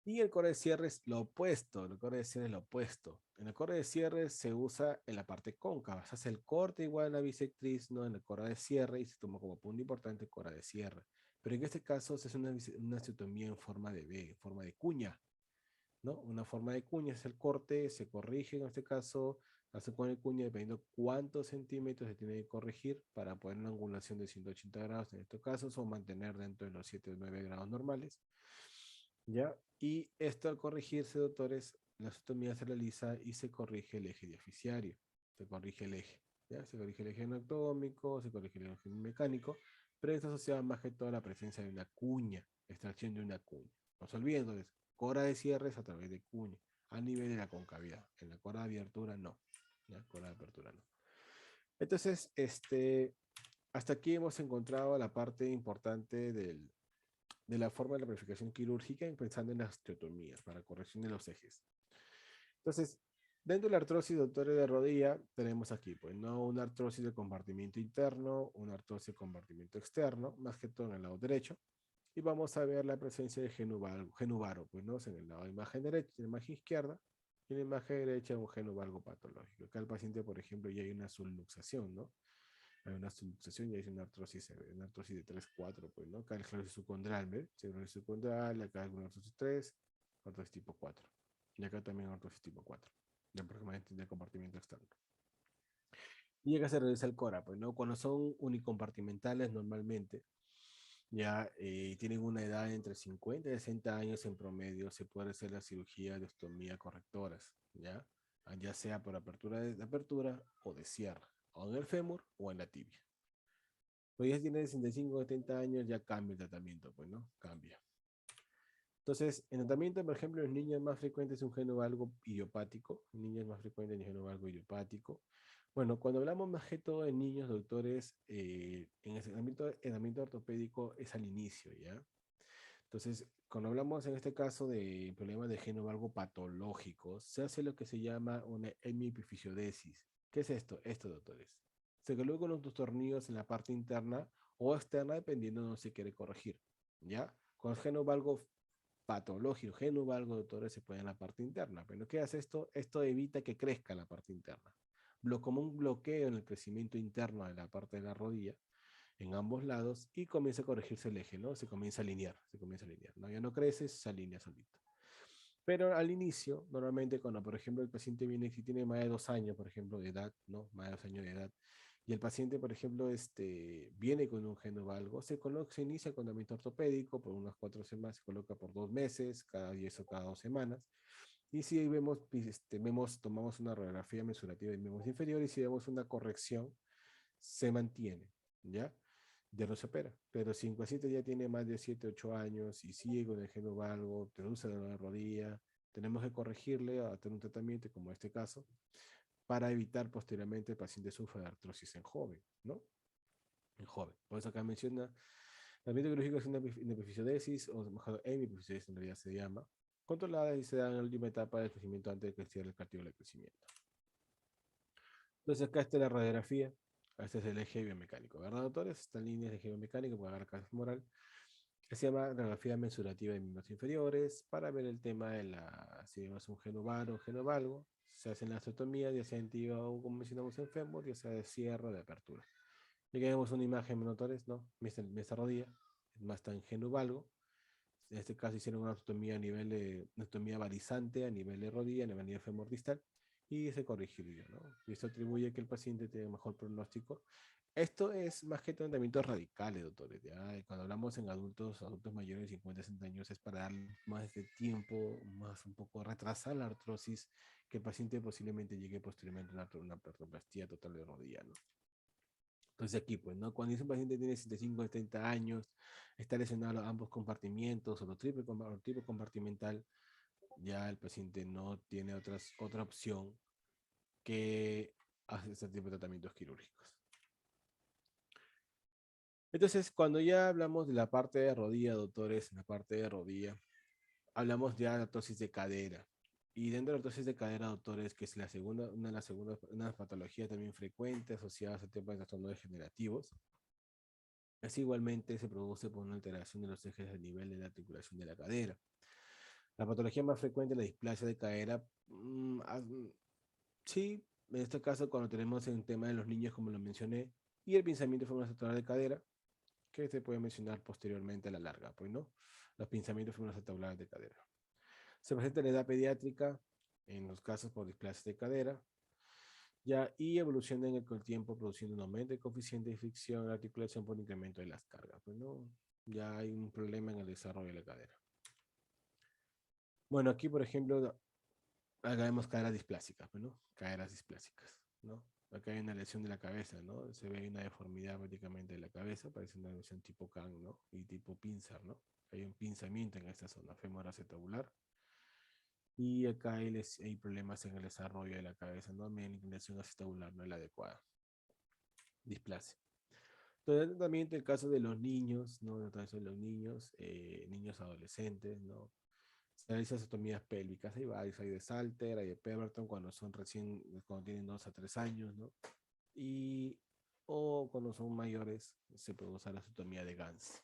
Speaker 1: Y el core de cierre es lo opuesto, el core de cierre es lo opuesto. En el core de cierre se usa en la parte cóncava, se hace el corte igual a la bisectriz, ¿no? En el core de cierre y se toma como punto importante el core de cierre. Pero en este caso se hace una osteotomía en forma de V, en forma de cuña, ¿no? Una forma de cuña es el corte, se corrige en este caso, hace con el cuña dependiendo cuántos centímetros se tiene que corregir para poner una angulación de 180 grados en estos casos o mantener dentro de los 7 o 9 grados normales. ¿Ya? Y esto al corregirse, doctores, la osteotomía se realiza y se corrige el eje diaficiario, se corrige el eje, ¿ya? Se corrige el eje anatómico, se corrige el eje mecánico, pero está asociada más que todo a la presencia de una cuña, extracción de una cuña. No se olviden, entonces, cora de cierres a través de cuña, a nivel de la concavidad. En la cora de apertura no, ¿ya? Cora de apertura no. Entonces, hasta aquí hemos encontrado la parte importante de la forma de la planificación quirúrgica, pensando en las osteotomías para corrección de los ejes. Entonces, dentro de la artrosis, doctores, de rodilla, tenemos aquí, pues, no una artrosis de compartimiento interno, una artrosis de compartimiento externo, más que todo en el lado derecho, y vamos a ver la presencia de genuvaro, pues, ¿no? En el lado de imagen derecha, en la imagen izquierda, y en la imagen derecha un genuvalgo patológico. Acá el paciente, por ejemplo, ya hay una subluxación, ¿no? Hay una subluxación y hay una artrosis de 3-4, pues, ¿no? Acá el esclerosis subcondral, ¿ves? Esclerosis subcondral, acá hay una artrosis 3, artrosis tipo 4. Y acá también artrosis tipo 4, de aproximadamente de compartimiento externo. Y acá se realiza el CORA, pues, ¿no? Cuando son unicompartimentales normalmente, ya tienen una edad entre 50 y 60 años en promedio, se puede hacer la cirugía de ostomía correctoras, ¿ya? Ya sea por apertura de apertura o de cierre, o en el fémur o en la tibia. Pues ya si tiene 65 o 70 años, ya cambia el tratamiento, pues, ¿no? Cambia. Entonces, en el tratamiento, por ejemplo, en niños más frecuente es un genovalgo idiopático. En niños más frecuente es un genovalgo idiopático. Bueno, cuando hablamos más que todo de niños, doctores, en el tratamiento ortopédico es al inicio, ¿ya? Entonces, cuando hablamos en este caso de problemas de genovalgo patológicos, se hace lo que se llama una hemiepifisiodesis. ¿Qué es esto? Esto, doctores. Se colocan los tornillos en la parte interna o externa, dependiendo de donde se quiere corregir. ¿Ya? Con el genovalgo patológico, genovalgo, doctores, se pone en la parte interna. Pero ¿qué hace esto? Esto evita que crezca la parte interna. Como un bloqueo en el crecimiento interno de la parte de la rodilla en ambos lados y comienza a corregirse el eje, ¿no? Se comienza a alinear, ¿no? Ya no crece, se alinea solito. Pero al inicio, normalmente cuando, por ejemplo, el paciente viene, si tiene más de 2 años, por ejemplo, de edad, ¿no? Más de 2 años de edad, y el paciente, por ejemplo, viene con un genovalgo, se inicia con tratamiento ortopédico por unas 4 semanas, se coloca por 2 meses, cada 10 o cada 2 semanas. Y si vemos, tomamos una radiografía mesurativa de miembros inferiores y si vemos una corrección, se mantiene, ¿ya? Ya no se opera. Pero si un paciente ya tiene más de 7, 8 años y sigue con el genovalgo, produce dolor de rodilla, tenemos que corregirle a tener un tratamiento como este caso para evitar posteriormente el paciente sufra de artrosis en joven, ¿no? En joven. Por eso acá menciona, el tratamiento quirúrgico es una epifisiodisis, o mejor, hemipifisiodisis en realidad se llama, controlada y se da en la última etapa del crecimiento antes de que se el cartílago de crecimiento. Entonces acá está la radiografía. Este es el eje biomecánico, ¿verdad, doctores? Estas líneas de eje biomecánico para agarrar caja femoral, que se llama radiografía mensurativa de miembros inferiores, para ver el tema de si vemos un genovaro o genovalgo, se hace la osteotomía, ya sea antigua o como mencionamos en fémur, ya sea de cierre o de apertura. Y aquí vemos una imagen, doctores, ¿no? Esta rodilla, más está en genovalgo. En este caso hicieron una osteotomía a nivel de, una osteotomía balizante a nivel de rodilla, a nivel de fémur distal, y se corrigió, ¿no? Y esto atribuye a que el paciente tenga mejor pronóstico. Esto es más que tratamientos radicales, doctores. ¿Ya? Y cuando hablamos en adultos mayores de 50, 60 años, es para dar más de tiempo, más un poco retrasar la artrosis, que el paciente posiblemente llegue posteriormente a una artroplastía total de rodilla, ¿no? Entonces aquí, pues, ¿no? Cuando dice un paciente tiene 65, 70 años, está lesionado ambos compartimientos o lo triple compartimental, ya el paciente no tiene otra opción que hacer este tipo de tratamientos quirúrgicos. Entonces, cuando ya hablamos de la parte de rodilla, doctores, en la parte de rodilla, hablamos ya de artrosis de cadera. Y dentro de la artrosis de cadera, doctores, que es una de las patologías también frecuentes asociadas a temas de trastornos degenerativos, es igualmente se produce por una alteración de los ejes a nivel de la articulación de la cadera. La patología más frecuente es la displasia de cadera. Sí, en este caso cuando tenemos el tema de los niños, como lo mencioné, y el pinzamiento femoroacetabular de cadera, que se puede mencionar posteriormente a la larga, pues no, los pinzamientos femoroacetabulares de cadera. Se presenta en la edad pediátrica, en los casos por displasia de cadera, ya, y evoluciona con el tiempo produciendo un aumento de coeficiente de fricción en la articulación por incremento de las cargas, pues no, ya hay un problema en el desarrollo de la cadera. Bueno, aquí por ejemplo, acá vemos caderas displásicas, pues, ¿no? Caderas displásicas, ¿no? Acá hay una lesión de la cabeza, ¿no? Se ve una deformidad prácticamente de la cabeza, parece una lesión tipo Kahn, ¿no? Y tipo pinzar, ¿no? Hay un pinzamiento en esta zona femoroacetabular. Y acá hay problemas en el desarrollo de la cabeza, ¿no? La inclinación acetabular no es la adecuada. Displasia. Entonces, también en el caso de los niños, ¿no? En el caso de los niños, niños adolescentes, ¿no? Se realizan osteotomías pélvicas, hay de Salter, hay de Pemberton cuando tienen 2 a 3 años, ¿no? O cuando son mayores, se produce la osteotomía de Gans.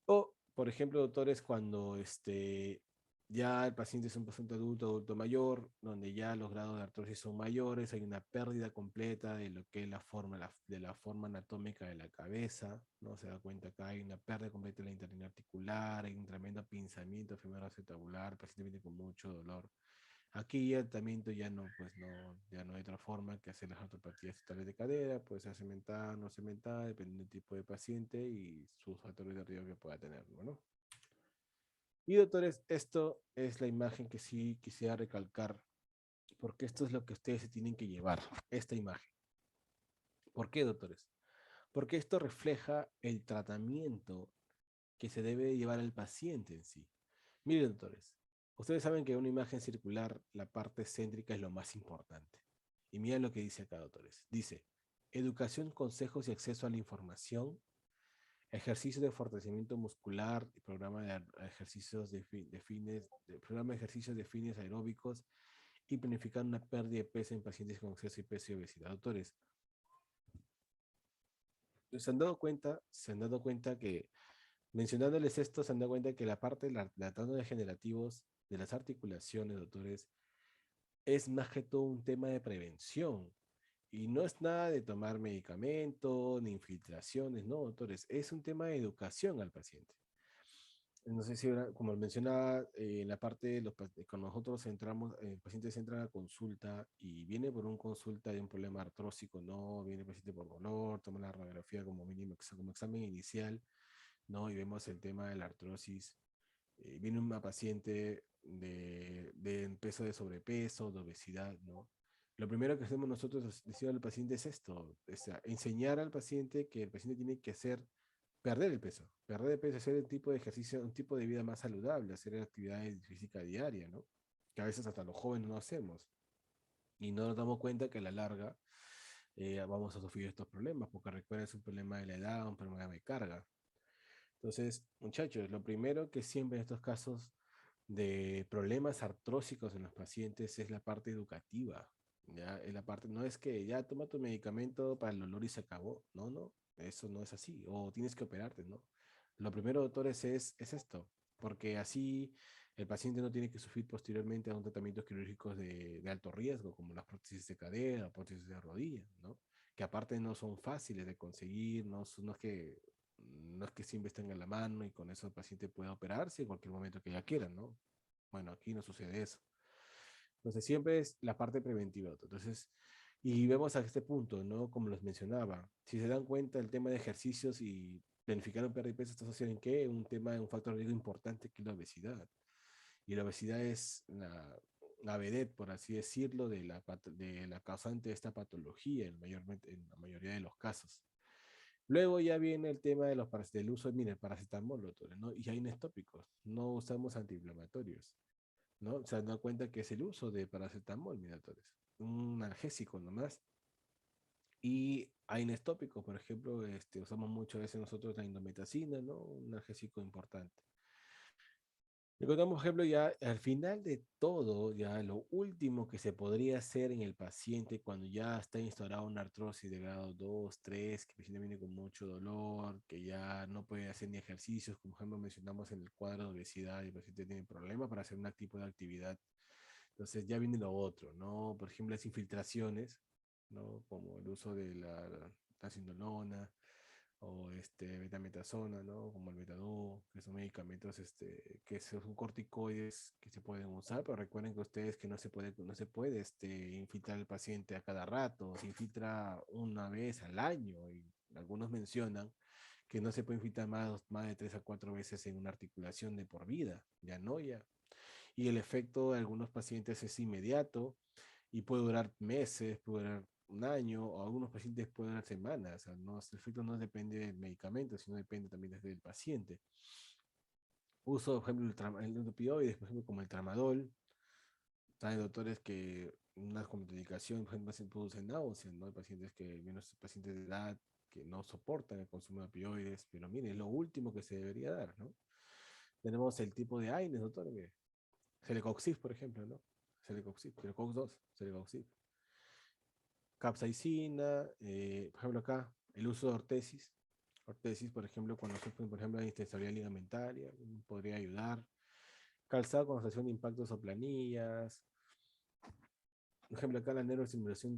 Speaker 1: O, por ejemplo, doctores, cuando ya el paciente es un paciente adulto mayor, donde ya los grados de artrosis son mayores, hay una pérdida completa de lo que es de la forma anatómica de la cabeza, ¿no? Se da cuenta que hay una pérdida completa de la interlínea articular, hay un tremendo pinzamiento femoroacetabular, el paciente viene con mucho dolor. Aquí ya el tratamiento ya no hay otra forma que hacer las artropatías totales de cadera, puede ser cementada, no cementada, dependiendo del tipo de paciente y sus factores de riesgo que pueda tener, ¿no? Y doctores, esto es la imagen que sí quisiera recalcar, porque esto es lo que ustedes se tienen que llevar, esta imagen. ¿Por qué, doctores? Porque esto refleja el tratamiento que se debe llevar al paciente en sí. Miren, doctores, ustedes saben que en una imagen circular la parte céntrica es lo más importante. Y miren lo que dice acá, doctores. Dice, educación, consejos y acceso a la información ejercicio de fortalecimiento muscular, programa de ejercicios programa de ejercicios de fines aeróbicos y planificar una pérdida de peso en pacientes con exceso de peso y obesidad. Doctores, se han dado cuenta que, mencionándoles esto, se han dado cuenta que la parte de la trastornos degenerativos de las articulaciones, doctores, es más que todo un tema de prevención. Y no es nada de tomar medicamentos ni infiltraciones, no, doctores, es un tema de educación al paciente. No sé si, como mencionaba, en la parte de cuando nosotros entramos, el paciente se entra a consulta y viene por un consulta de un problema artrósico, no, viene el paciente por dolor, toma la radiografía como mínimo, como examen inicial, ¿no? Y vemos el tema de la artrosis. Viene una paciente de peso de sobrepeso, de obesidad, ¿no? Lo primero que hacemos nosotros decir al paciente es esto, o sea, enseñar al paciente que el paciente tiene que perder el peso, hacer un tipo de ejercicio, un tipo de vida más saludable, hacer actividades físicas diarias, ¿no? Que a veces hasta los jóvenes no hacemos. Y no nos damos cuenta que a la larga vamos a sufrir estos problemas, porque recuerda es un problema de la edad, un problema de carga. Entonces, muchachos, lo primero que siempre en estos casos de problemas artrósicos en los pacientes es la parte educativa. ¿Ya? Es la parte, no es que ya toma tu medicamento para el dolor y se acabó. No, no, eso no es así. O tienes que operarte, ¿no? Lo primero, doctores, es esto, porque así el paciente no tiene que sufrir posteriormente a un tratamiento quirúrgico de alto riesgo, como las prótesis de cadera, prótesis de rodilla, ¿no? Que aparte no son fáciles de conseguir, no es que siempre estén en la mano y con eso el paciente pueda operarse en cualquier momento que ella quiera, ¿no? Bueno, aquí no sucede eso. Entonces siempre es la parte preventiva. Entonces, y vemos a este punto, ¿no? Como les mencionaba, si se dan cuenta el tema de ejercicios y planificar un pérdida de peso está asociado en qué? Un factor de riesgo importante que es la obesidad. Y la obesidad es la vedette, por así decirlo, de la causante de esta patología en la mayoría de los casos. Luego ya viene el tema del uso de, mire, paracetamol, doctores, ¿no? Y hay tópicos, no usamos antiinflamatorios, ¿no? Se dan cuenta que es el uso de paracetamol, mira, doctores, un analgésico nomás. Y hay tópicos, por ejemplo, usamos muchas veces nosotros la indometacina, ¿no? Un analgésico importante. Encontramos, por ejemplo, ya al final de todo, ya lo último que se podría hacer en el paciente cuando ya está instaurada una artrosis de grado 2, 3, que el paciente viene con mucho dolor, que ya no puede hacer ni ejercicios, como ejemplo mencionamos en el cuadro de obesidad, y el paciente tiene problemas para hacer un tipo de actividad. Entonces ya viene lo otro, ¿no? Por ejemplo, las infiltraciones, ¿no? Como el uso de la sindolona, o betametasona, ¿no? Como el betadú, que son medicamentos que son corticoides que se pueden usar, pero recuerden que ustedes que no se puede infiltrar el paciente a cada rato, se infiltra una vez al año y algunos mencionan que no se puede infiltrar más de 3 a 4 veces en una articulación de por vida, ya no, ya. Y el efecto de algunos pacientes es inmediato y puede durar meses, puede durar un año, o algunos pacientes pueden durar semanas. O sea, no, el efecto no depende del medicamento, sino depende también del paciente. Uso, por ejemplo, el opioides, por ejemplo, como el tramadol. Hay doctores que una contraindicación, por ejemplo, se producen náuseas, ¿no? Hay pacientes menos pacientes de edad que no soportan el consumo de opioides, pero mire, es lo último que se debería dar, ¿no? Tenemos el tipo de AINES, doctor, mire. Celecoxib, por ejemplo, ¿no? Celecoxib, Celecox 2, Celecoxib. Capsaicina, por ejemplo acá, el uso de ortesis. Ortesis, por ejemplo, cuando sufren, por ejemplo, de inestabilidad ligamentaria, podría ayudar. Calzado con asociación de impactos o planillas. Por ejemplo, acá la neuroestimulación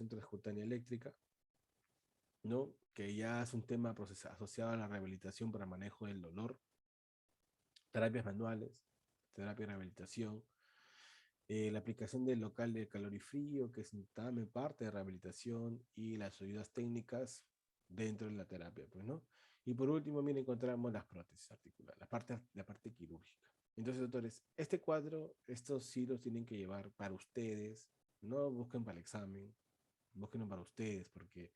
Speaker 1: transcutánea eléctrica, ¿no? Que ya es un tema asociado a la rehabilitación para manejo del dolor. Terapias manuales, terapia de rehabilitación. La aplicación del local de calor y frío, que es también parte de rehabilitación, y las ayudas técnicas dentro de la terapia, pues, ¿no? Y por último, mira, encontramos las prótesis articulares, la parte quirúrgica. Entonces, doctores, este cuadro, estos sí los tienen que llevar para ustedes, no busquen para el examen, búsquenlo para ustedes, porque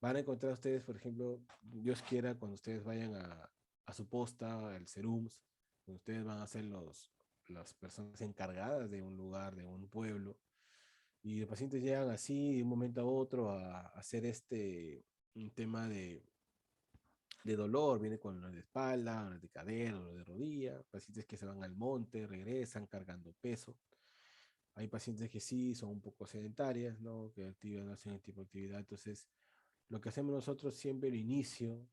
Speaker 1: van a encontrar ustedes, por ejemplo, Dios quiera, cuando ustedes vayan a su posta, al Serums, cuando ustedes van a ser las personas encargadas de un lugar, de un pueblo, y los pacientes llegan así de un momento a otro a hacer un tema de dolor, viene con dolor de espalda, dolor de cadera, dolor de rodilla, pacientes que se van al monte, regresan cargando peso. Hay pacientes que sí son un poco sedentarias, ¿no? Que activan, no hacen el tipo de actividad. Entonces, lo que hacemos nosotros siempre de inicio,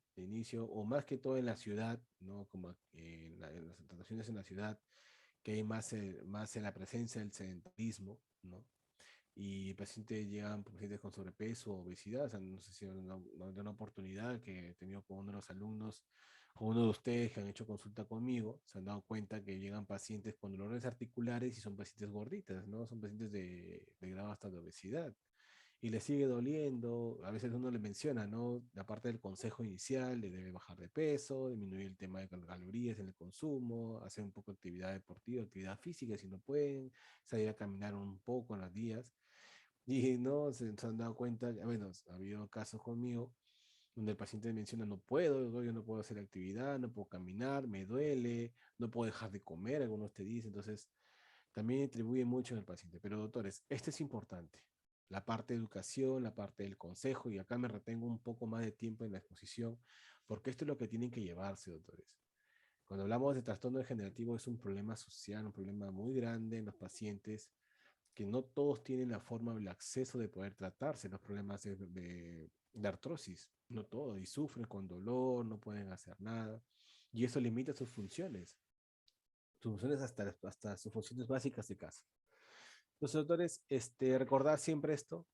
Speaker 1: o más que todo en la ciudad, ¿no? Como en las instalaciones en la ciudad, que hay más en la presencia del sedentarismo, ¿no? Y pacientes llegan pacientes con sobrepeso, obesidad, o sea, no sé si una oportunidad que he tenido con uno de los alumnos, con uno de ustedes que han hecho consulta conmigo, se han dado cuenta que llegan pacientes con dolores articulares y son pacientes gorditas, ¿no? Son pacientes de grado hasta de obesidad y le sigue doliendo. A veces uno le menciona, ¿no? La parte del consejo inicial, le debe bajar de peso, disminuir el tema de calorías en el consumo, hacer un poco de actividad deportiva, actividad física si no pueden, salir a caminar un poco en los días. Y no, se han dado cuenta, bueno, ha habido casos conmigo donde el paciente menciona, no puedo, yo no puedo hacer actividad, no puedo caminar, me duele, no puedo dejar de comer, algunos te dicen, entonces también atribuye mucho en el paciente. Pero doctores, este es importante, la parte de educación, la parte del consejo, y acá me retengo un poco más de tiempo en la exposición, porque esto es lo que tienen que llevarse, doctores. Cuando hablamos de trastorno degenerativo es un problema social, un problema muy grande en los pacientes, que no todos tienen la forma o el acceso de poder tratarse los problemas de artrosis, no todos, y sufren con dolor, no pueden hacer nada, y eso limita sus funciones hasta sus funciones básicas de casa. Los doctores, recordar siempre esto,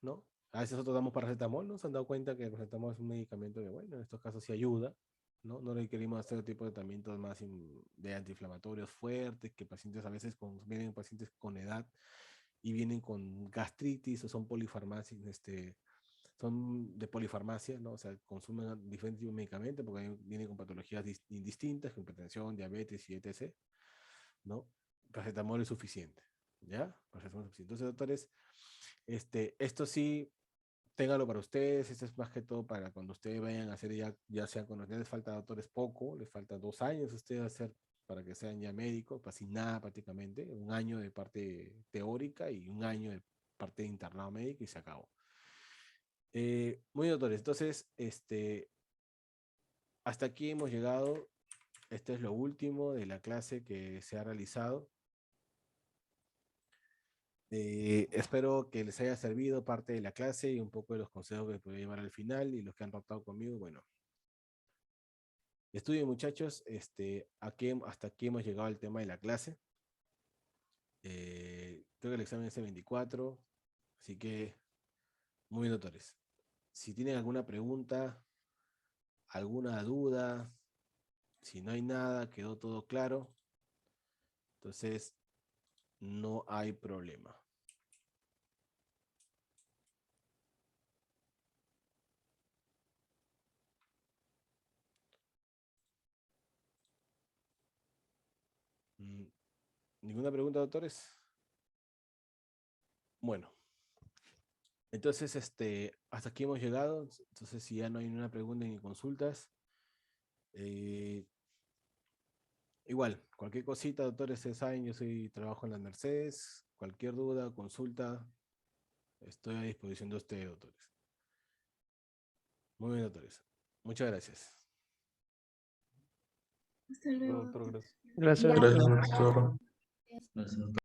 Speaker 1: ¿no? A veces nosotros damos paracetamol, ¿no? Se han dado cuenta que el paracetamol es un medicamento que, bueno, en estos casos sí ayuda, ¿no? No requerimos hacer otro tipo de tratamientos más de antiinflamatorios fuertes, que pacientes a veces vienen pacientes con edad y vienen con gastritis o son polifarmacias, son de polifarmacia, ¿no? O sea, consumen diferentes tipos de medicamentos porque vienen con patologías distintas, con hipertensión, diabetes y etc., ¿no? Paracetamol es suficiente, ¿ya? Paracetamol es suficiente. Entonces, doctores, esto sí, téngalo para ustedes, esto es más que todo para cuando ustedes vayan a hacer ya sean cuando les falta doctores poco, les falta 2 años ustedes hacer para que sean ya médicos, casi nada prácticamente, un año de parte teórica y un año de parte de internado médico y se acabó. Muy bien, doctores, entonces, hasta aquí hemos llegado. Esto es lo último de la clase que se ha realizado. Espero que les haya servido parte de la clase y un poco de los consejos que pude llevar al final, y los que han tratado conmigo, bueno. Estudien, muchachos, hasta aquí hemos llegado al tema de la clase. Creo que el examen es el 24, así que muy bien, doctores. Si tienen alguna pregunta, alguna duda, si no hay nada, quedó todo claro, entonces no hay problema. Mm, ¿Ninguna pregunta, doctores? Bueno, entonces, hasta aquí hemos llegado. Entonces, si ya no hay ninguna pregunta ni consultas, eh, igual, cualquier cosita, doctores, ustedes saben, trabajo en las Mercedes. Cualquier duda, consulta, estoy a disposición de ustedes, doctores. Muy bien, doctores. Muchas gracias.
Speaker 3: Hasta luego,
Speaker 2: Doctor,
Speaker 3: doctor.
Speaker 2: gracias. Gracias,
Speaker 4: Gracias,
Speaker 2: doctor.
Speaker 4: doctor.
Speaker 5: Gracias.